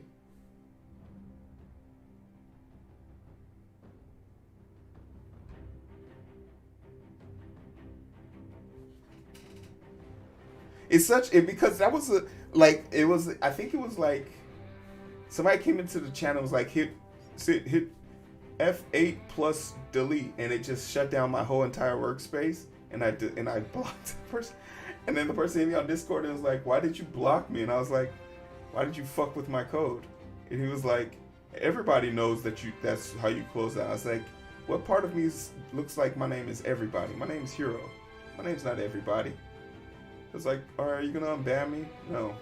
It's because that was I think it was like somebody came into the channel, was like hit F8 plus delete, and it just shut down my whole entire workspace, and I blocked the person. And then the person hit me on Discord and was like, "Why did you block me?" And I was like, "Why did you fuck with my code?" And he was like, "Everybody knows that's how you close out." I was like, "What part of me looks like my name is everybody? My name is Heero. My name's not everybody." It's like, "Are you gonna unban me?" No.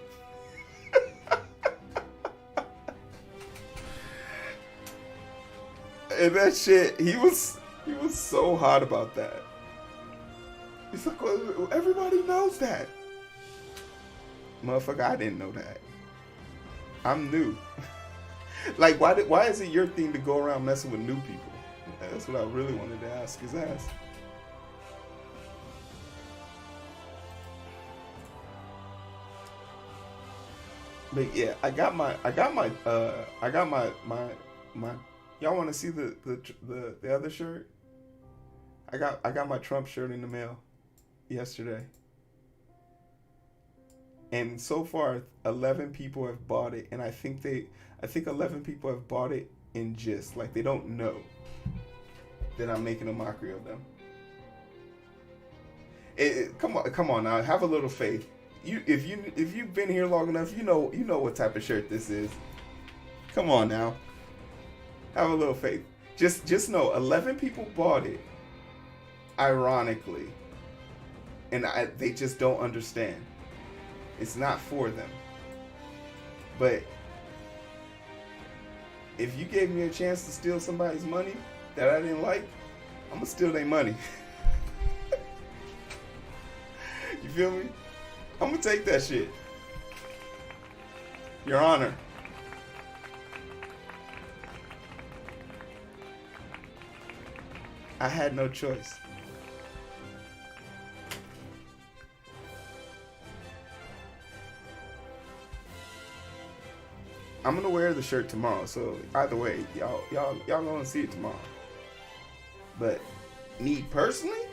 And that shit, he was so hot about that. He's like, "Well, everybody knows that." Motherfucker, I didn't know that. I'm new. Like, why is it your thing to go around messing with new people? That's what I really wanted to ask his ass. But yeah, I got my y'all want to see the other shirt? I got my Trump shirt in the mail yesterday. And so far 11 people have bought it, and I think 11 people have bought it in gist, like they don't know that I'm making a mockery of them. Come on now, have a little faith. If you've been here long enough, you know what type of shirt this is. Come on now, have a little faith. Just know 11 people bought it, ironically, and they just don't understand. It's not for them. But if you gave me a chance to steal somebody's money that I didn't like, I'm gonna steal their money. You feel me? I'm gonna take that shit. Your Honor. I had no choice. I'm gonna wear the shirt tomorrow, so either way, y'all gonna see it tomorrow. But me personally,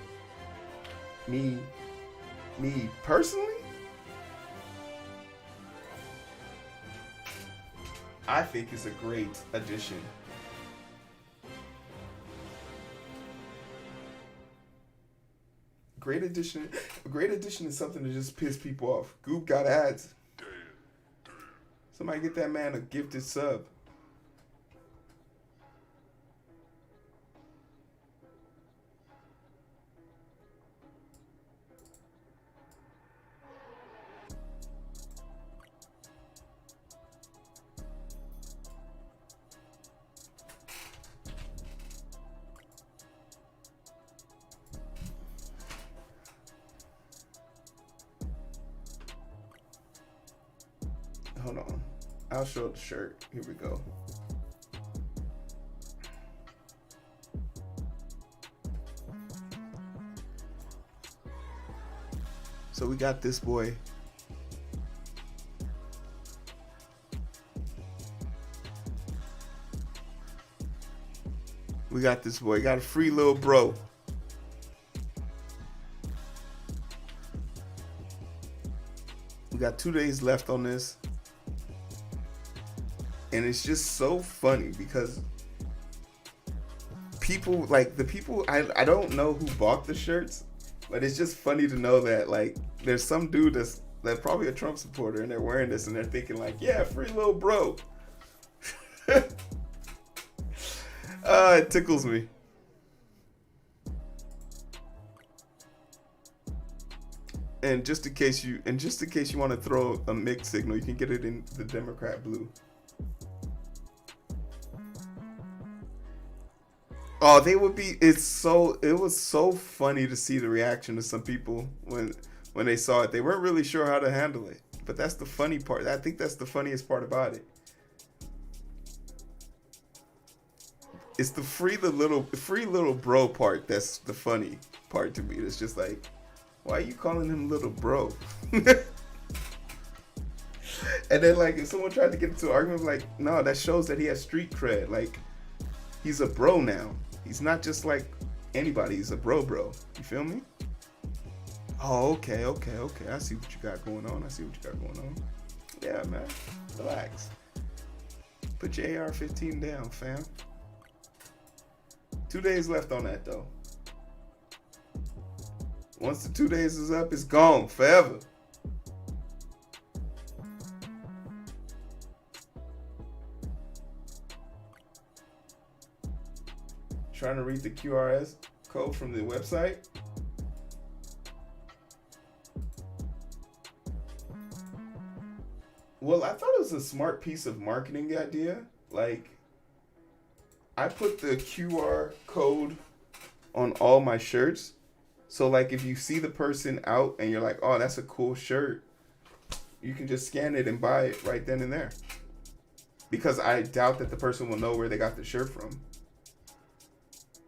I think is a great addition. Great addition. A great addition is something to just piss people off. Goop got ads. Somebody get that man a gifted sub. Hold on. I'll show the shirt. Here we go. So we got this boy. We got this boy. Got a free little bro. We got 2 days left on this. And it's just so funny because people, like the people, I don't know who bought the shirts, but it's just funny to know that like there's some dude that's probably a Trump supporter and they're wearing this and they're thinking like, yeah, free little bro. It tickles me. And just in case you want to throw a mixed signal, you can get it in the Democrat blue. Oh, they would be. It was so funny to see the reaction of some people when they saw it. They weren't really sure how to handle it. But that's the funny part. I think that's the funniest part about it. It's the free little bro part that's the funny part to me. It's just like, why are you calling him little bro? And then like if someone tried to get into an argument, like, no, that shows that he has street cred. Like, he's a bro now. He's not just like anybody. He's a bro. You feel me? Oh, okay. I see what you got going on. Yeah, man. Relax. Put your AR-15 down, fam. 2 days left on that, though. Once the 2 days is up, it's gone forever. Trying to read the QRS code from the website. Well, I thought it was a smart piece of marketing idea. Like, I put the QR code on all my shirts. So, like, if you see the person out and you're like, oh, that's a cool shirt, you can just scan it and buy it right then and there. Because I doubt that the person will know where they got the shirt from.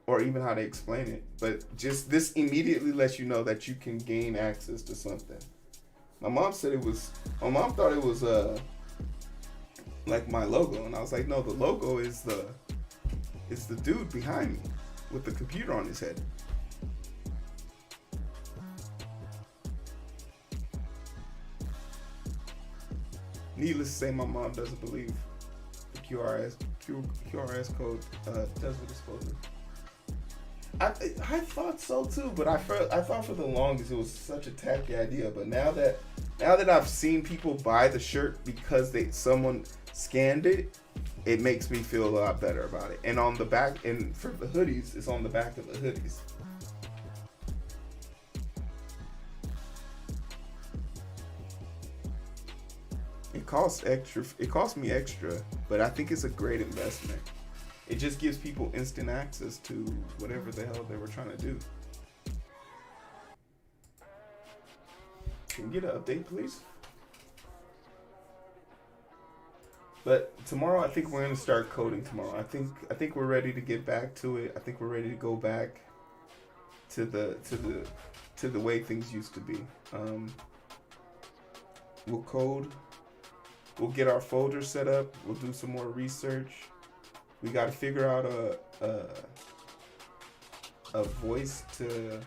Or even how they explain it. But just this immediately lets you know that you can gain access to something. My mom thought it was like my logo. And I was like, no, the logo is the dude behind me with the computer on his head. Needless to say, my mom doesn't believe the QRS code does what it's supposed to. I thought so too, but I thought for the longest it was such a tacky idea. But now that I've seen people buy the shirt because someone scanned it, it makes me feel a lot better about it. And on the back, and for the hoodies, it's on the back of the hoodies. It costs extra. It cost me extra, but I think it's a great investment. It just gives people instant access to whatever the hell they were trying to do. Can you get an update, please? But tomorrow, I think we're gonna start coding tomorrow. I think we're ready to get back to it. I think we're ready to go back to the way things used to be. We'll code. We'll get our folder set up. We'll do some more research. We got to figure out a voice to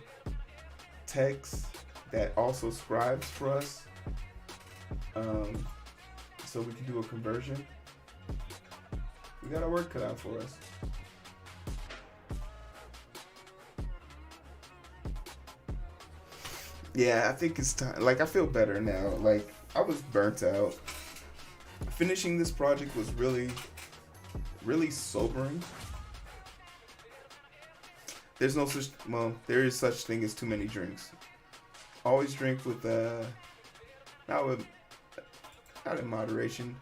text that also scribes for us, so we can do a conversion. We got our work cut out for us. Yeah, I think it's time. Like, I feel better now. Like, I was burnt out. Finishing this project was really, really sobering. There's no such, well, there is such thing as too many drinks. Always drink with, not in moderation.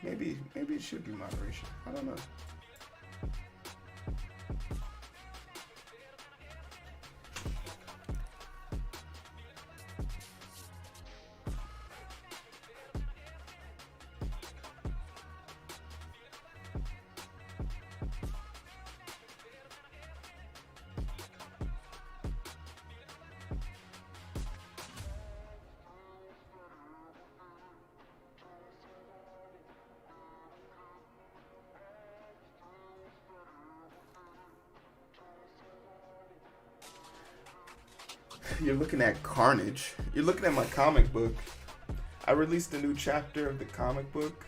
Maybe it should be moderation. I don't know. You're looking at Carnage. You're looking at my comic book. I released a new chapter of the comic book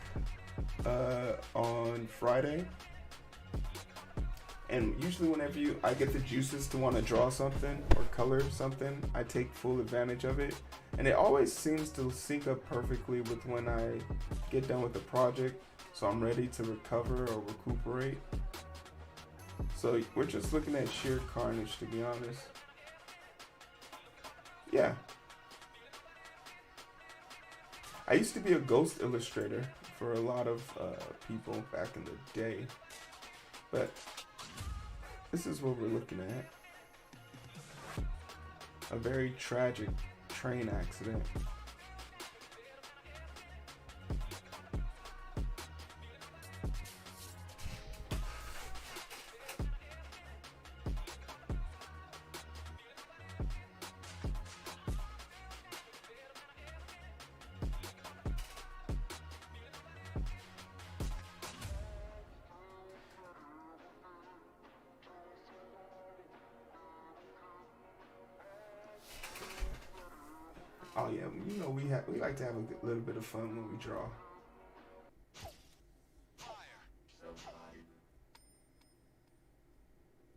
on Friday. And usually whenever I get the juices to want to draw something or color something, I take full advantage of it. And it always seems to sync up perfectly with when I get done with the project, so I'm ready to recover or recuperate. So we're just looking at sheer carnage, to be honest. Yeah. I used to be a ghost illustrator for a lot of people back in the day. But this is what we're looking at. A very tragic train accident. Oh yeah, you know we like to have a little bit of fun when we draw.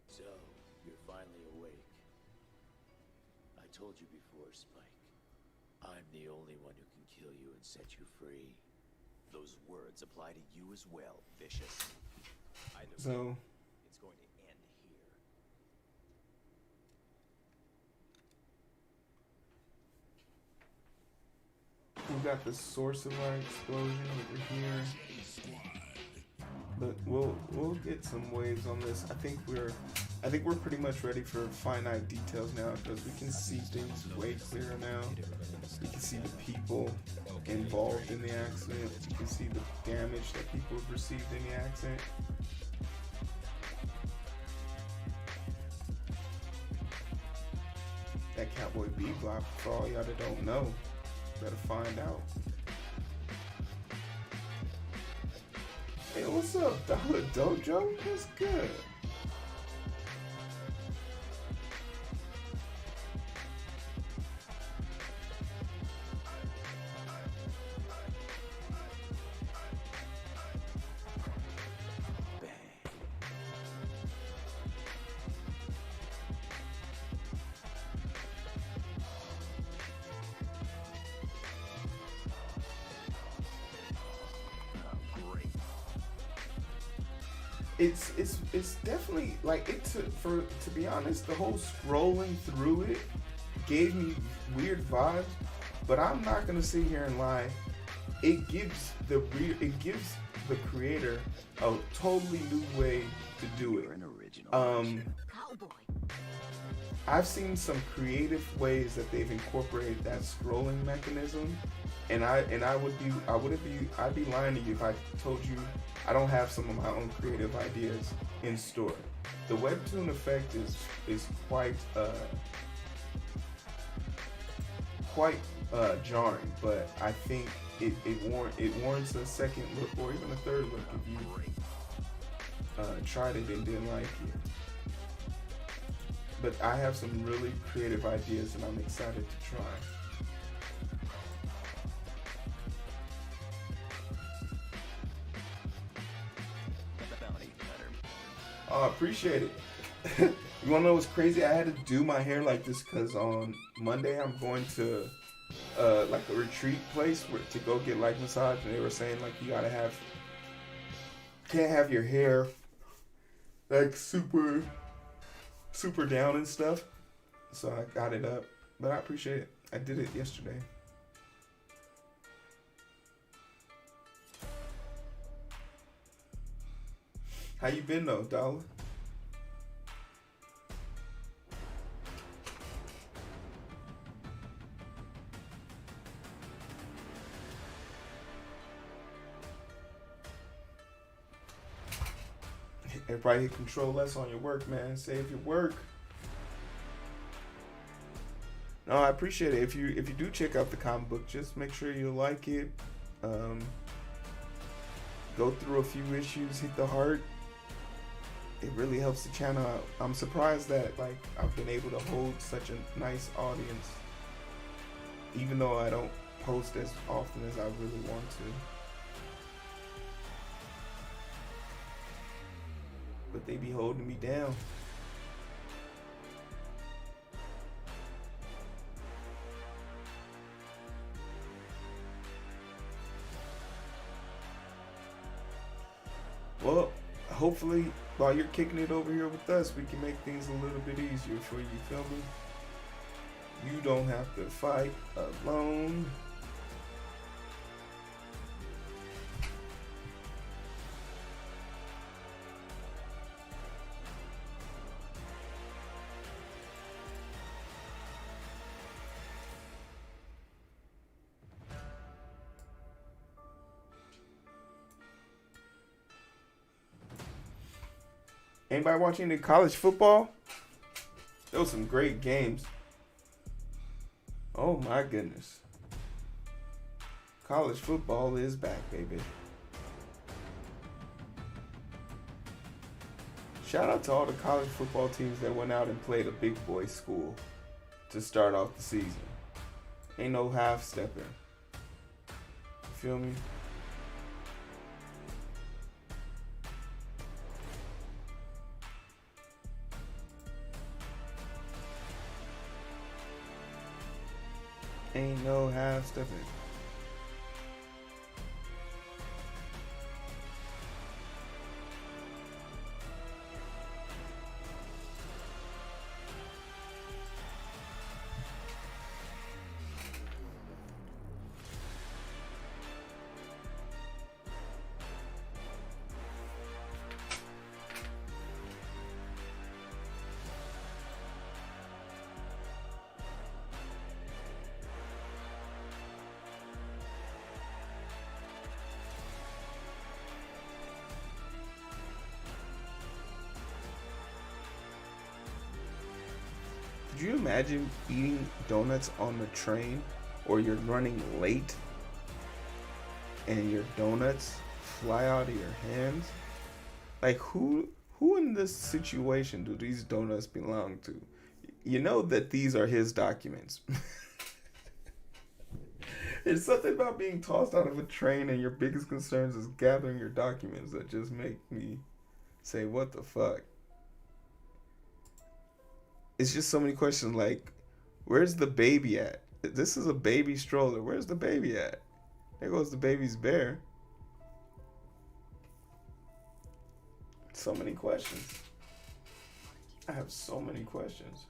So, you're finally awake. I told you before, Spike. I'm the only one who can kill you and set you free. Those words apply to you as well, Vicious. So It's going to end here. we got the source of our explosion over here. But we'll get some waves on this. I think we're pretty much ready for finite details now, because we can see things way clearer now. We can see the people involved in the accident. We can see the damage that people have received in the accident. That Cowboy Bebop, for all y'all that don't know, better find out. Hey, what's up, Dollar Dojo? What's good? It's definitely like to be honest, the whole scrolling through it gave me weird vibes, but I'm not gonna sit here and lie. It gives the creator a totally new way to do it. I've seen some creative ways that they've incorporated that scrolling mechanism, and I'd be lying to you if I told you I don't have some of my own creative ideas in store. The webtoon effect is quite jarring, but I think it warrants a second look or even a third look if you tried it and didn't like it. But I have some really creative ideas and I'm excited to try. Oh, I appreciate it. You wanna know what's crazy? I had to do my hair like this because on Monday I'm going to like a retreat place to go get like massage, and they were saying like you can't have your hair like super down and stuff. So I got it up, but I appreciate it. I did it yesterday. How you been though, Dollar? Everybody hit control S on your work, man. Save your work. No, I appreciate it. If you do check out the comic book, just make sure you like it. Go through a few issues, hit the heart. It really helps the channel out. I'm surprised that like I've been able to hold such a nice audience, even though I don't post as often as I really want to. But they be holding me down. Well, hopefully while you're kicking it over here with us, we can make things a little bit easier for you, feel me? You don't have to fight alone. Anybody watching the college football? There was some great games. Oh my goodness. College football is back, baby. Shout out to all the college football teams that went out and played a big boy school to start off the season. Ain't no half stepping. You feel me? Ain't no half stepping. Could you imagine eating donuts on the train, or you're running late and your donuts fly out of your hands? Like who in this situation do these donuts belong to? You know that these are his documents. It's something about being tossed out of a train and your biggest concerns is gathering your documents that just make me say, what the fuck? It's just so many questions like, where's the baby at? This is a baby stroller. Where's the baby at? There goes the baby's bear. So many questions. I have so many questions.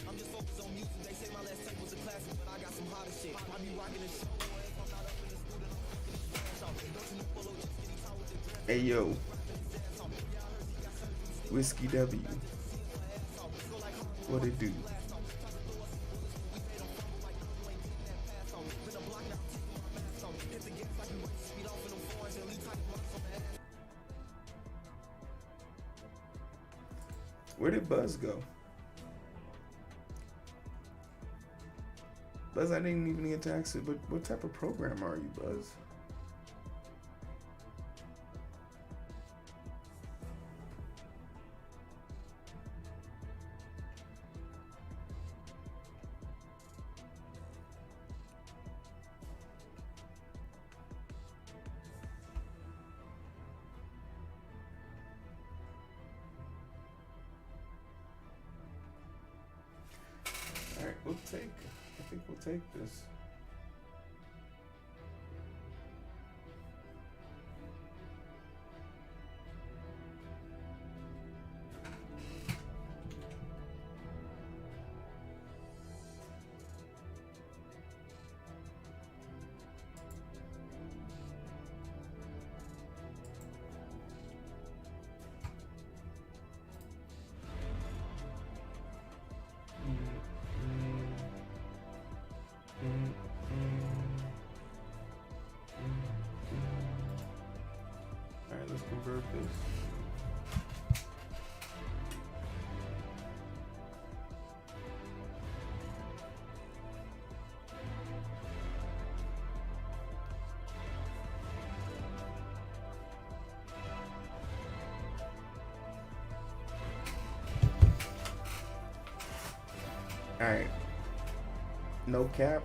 I'm just focused on music. They say my last tape was a classic, but I got some hotter shit. I be rocking the show. If I'm not up in the studio, hey yo, Whiskey W, what it do? Where did Buzz go? Buzz, I didn't even get to ask it, but what type of program are you, Buzz? take this. Alright, let's convert this. Alright. No cap.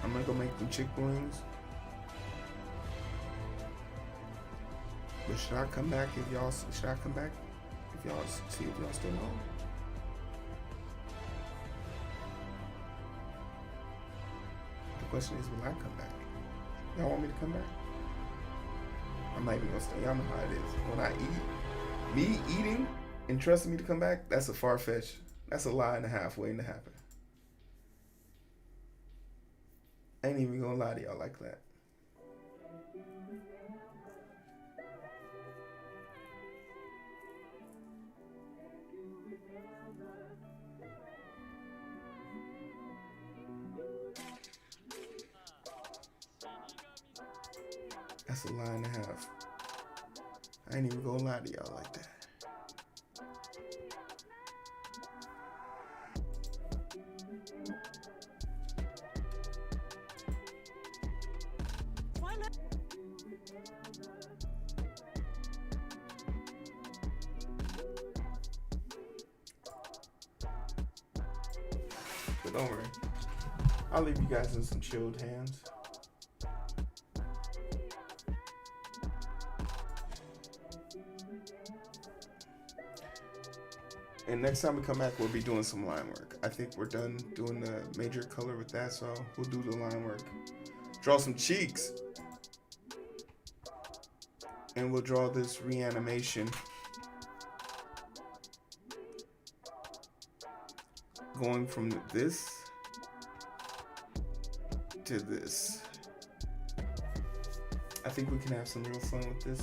I'm gonna go make them chicken wings. But should I come back if y'all see if y'all still on? The question is, will I come back? Y'all want me to come back? I'm not even gonna stay. Y'all know how it is. When I eat, me eating and trusting me to come back, that's a far-fetched. That's a lie and a half waiting to happen. I ain't even gonna lie to y'all like that. That's a lie and a half. I ain't even gonna lie to y'all like that. But don't worry. I'll leave you guys in some chilled hands. And next time we come back, we'll be doing some line work. I think we're done doing the major color with that, so we'll do the line work. Draw some cheeks. And we'll draw this reanimation. Going from this to this. I think we can have some real fun with this.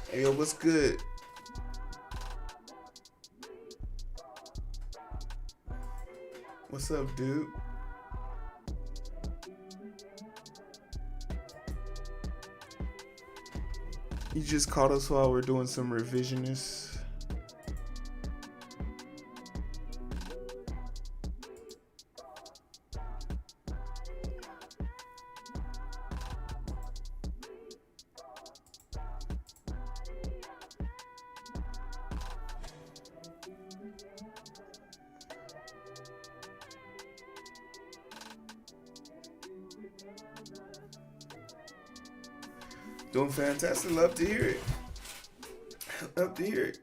Hey, yo, what's good? What's up, dude? You just caught us while we're doing some revisionists. Doing fantastic. Love to hear it. Love to hear it.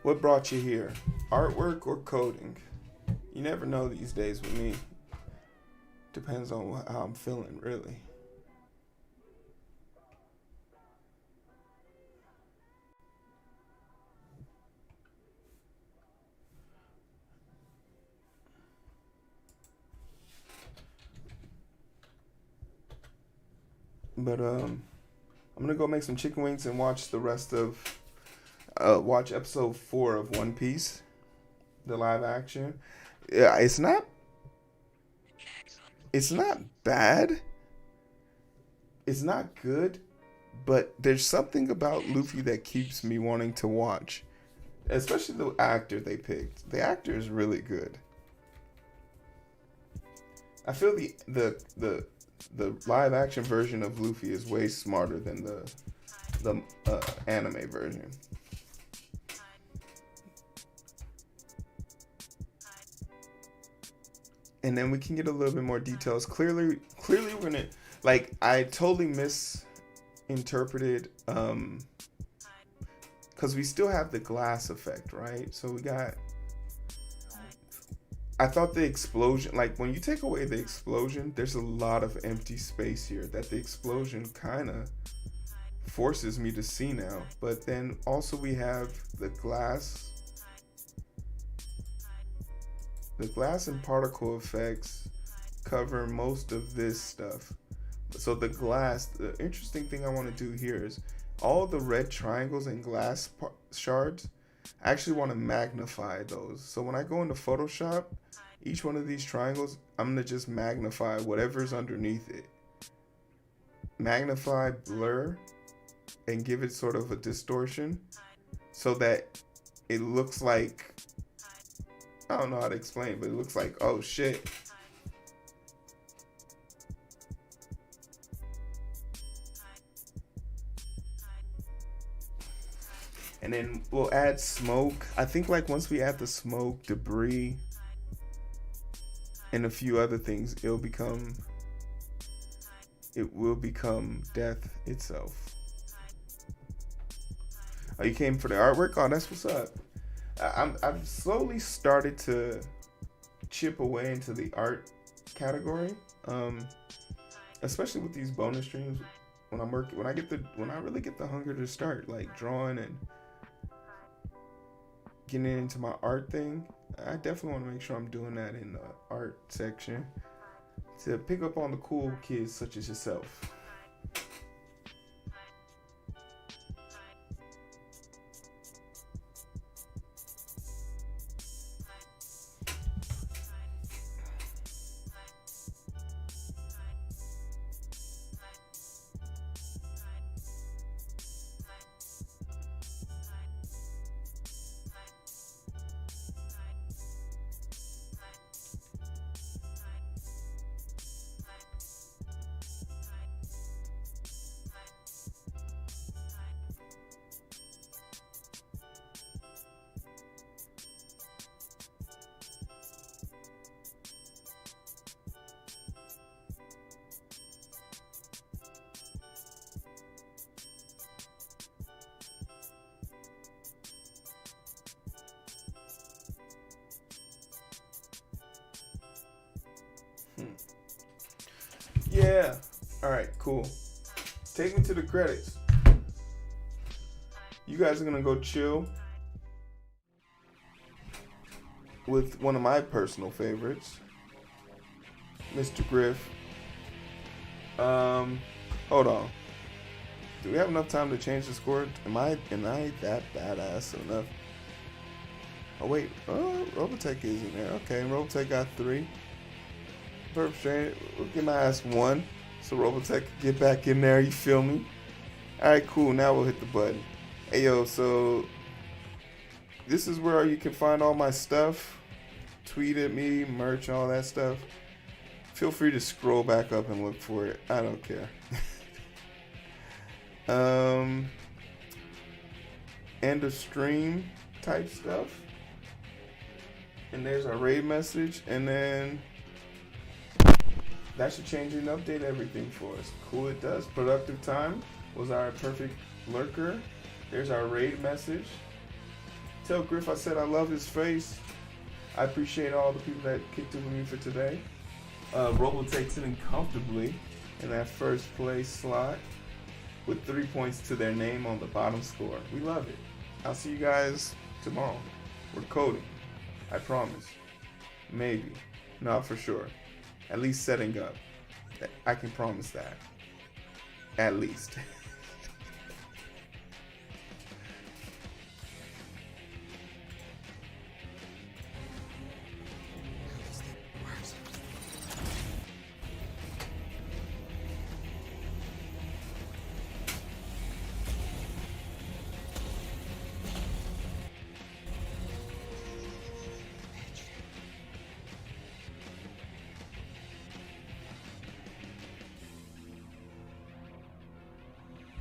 What brought you here? Artwork or coding? You never know these days with me. Depends on how I'm feeling, really. But I'm gonna go make some chicken wings and watch the rest of watch episode 4 of One Piece, the live action. Yeah, it's not It's not bad. It's not good, but there's something about Luffy that keeps me wanting to watch. Especially the actor they picked. The actor is really good. I feel the live action version of Luffy is way smarter than the anime version. And then we can get a little bit more details. Clearly we're gonna, like, I totally misinterpreted because we still have the glass effect, right? So we got, I thought the explosion, like when you take away the explosion, there's a lot of empty space here that the explosion kind of forces me to see now. But then also we have the glass and particle effects cover most of this stuff. So the glass, the interesting thing I want to do here is all the red triangles and glass shards, I actually want to magnify those. So when I go into Photoshop, each one of these triangles, I'm going to just magnify whatever's underneath it. Magnify, blur, and give it sort of a distortion so that it looks like, I don't know how to explain it, but it looks like, oh shit. And then we'll add smoke. I think like once we add the smoke, debris, and a few other things, it will become death itself. Oh, you came for the artwork? Oh, that's what's up. I've slowly started to chip away into the art category, especially with these bonus streams. When I'm working, when I really get the hunger to start like drawing and getting into my art thing, I definitely want to make sure I'm doing that in the art section to pick up on the cool kids such as yourself. Yeah. All right, cool. Take me to the credits. You guys are going to go chill with one of my personal favorites, Mr. Griff. Hold on. Do we have enough time to change the score? Am I that badass enough? Oh wait, Robotech is in there. Okay, Robotech got 3. Perfect. We'll give my ass 1 so Robotech can get back in there. You feel me? All right, cool. Now we'll hit the button. Hey yo, so this is where you can find all my stuff. Tweet at me, merch, all that stuff. Feel free to scroll back up and look for it. I don't care. End of stream type stuff. And there's our raid message, and then that should change and update everything for us. Cool, it does. Productive time was our perfect lurker. There's our raid message. Tell Griff I said I love his face. I appreciate all the people that kicked it with me for today. Robotech sitting comfortably in that first place slot with 3 points to their name on the bottom score. We love it. I'll see you guys tomorrow. We're coding. I promise. Maybe. Not for sure. At least setting up. I can promise that. At least.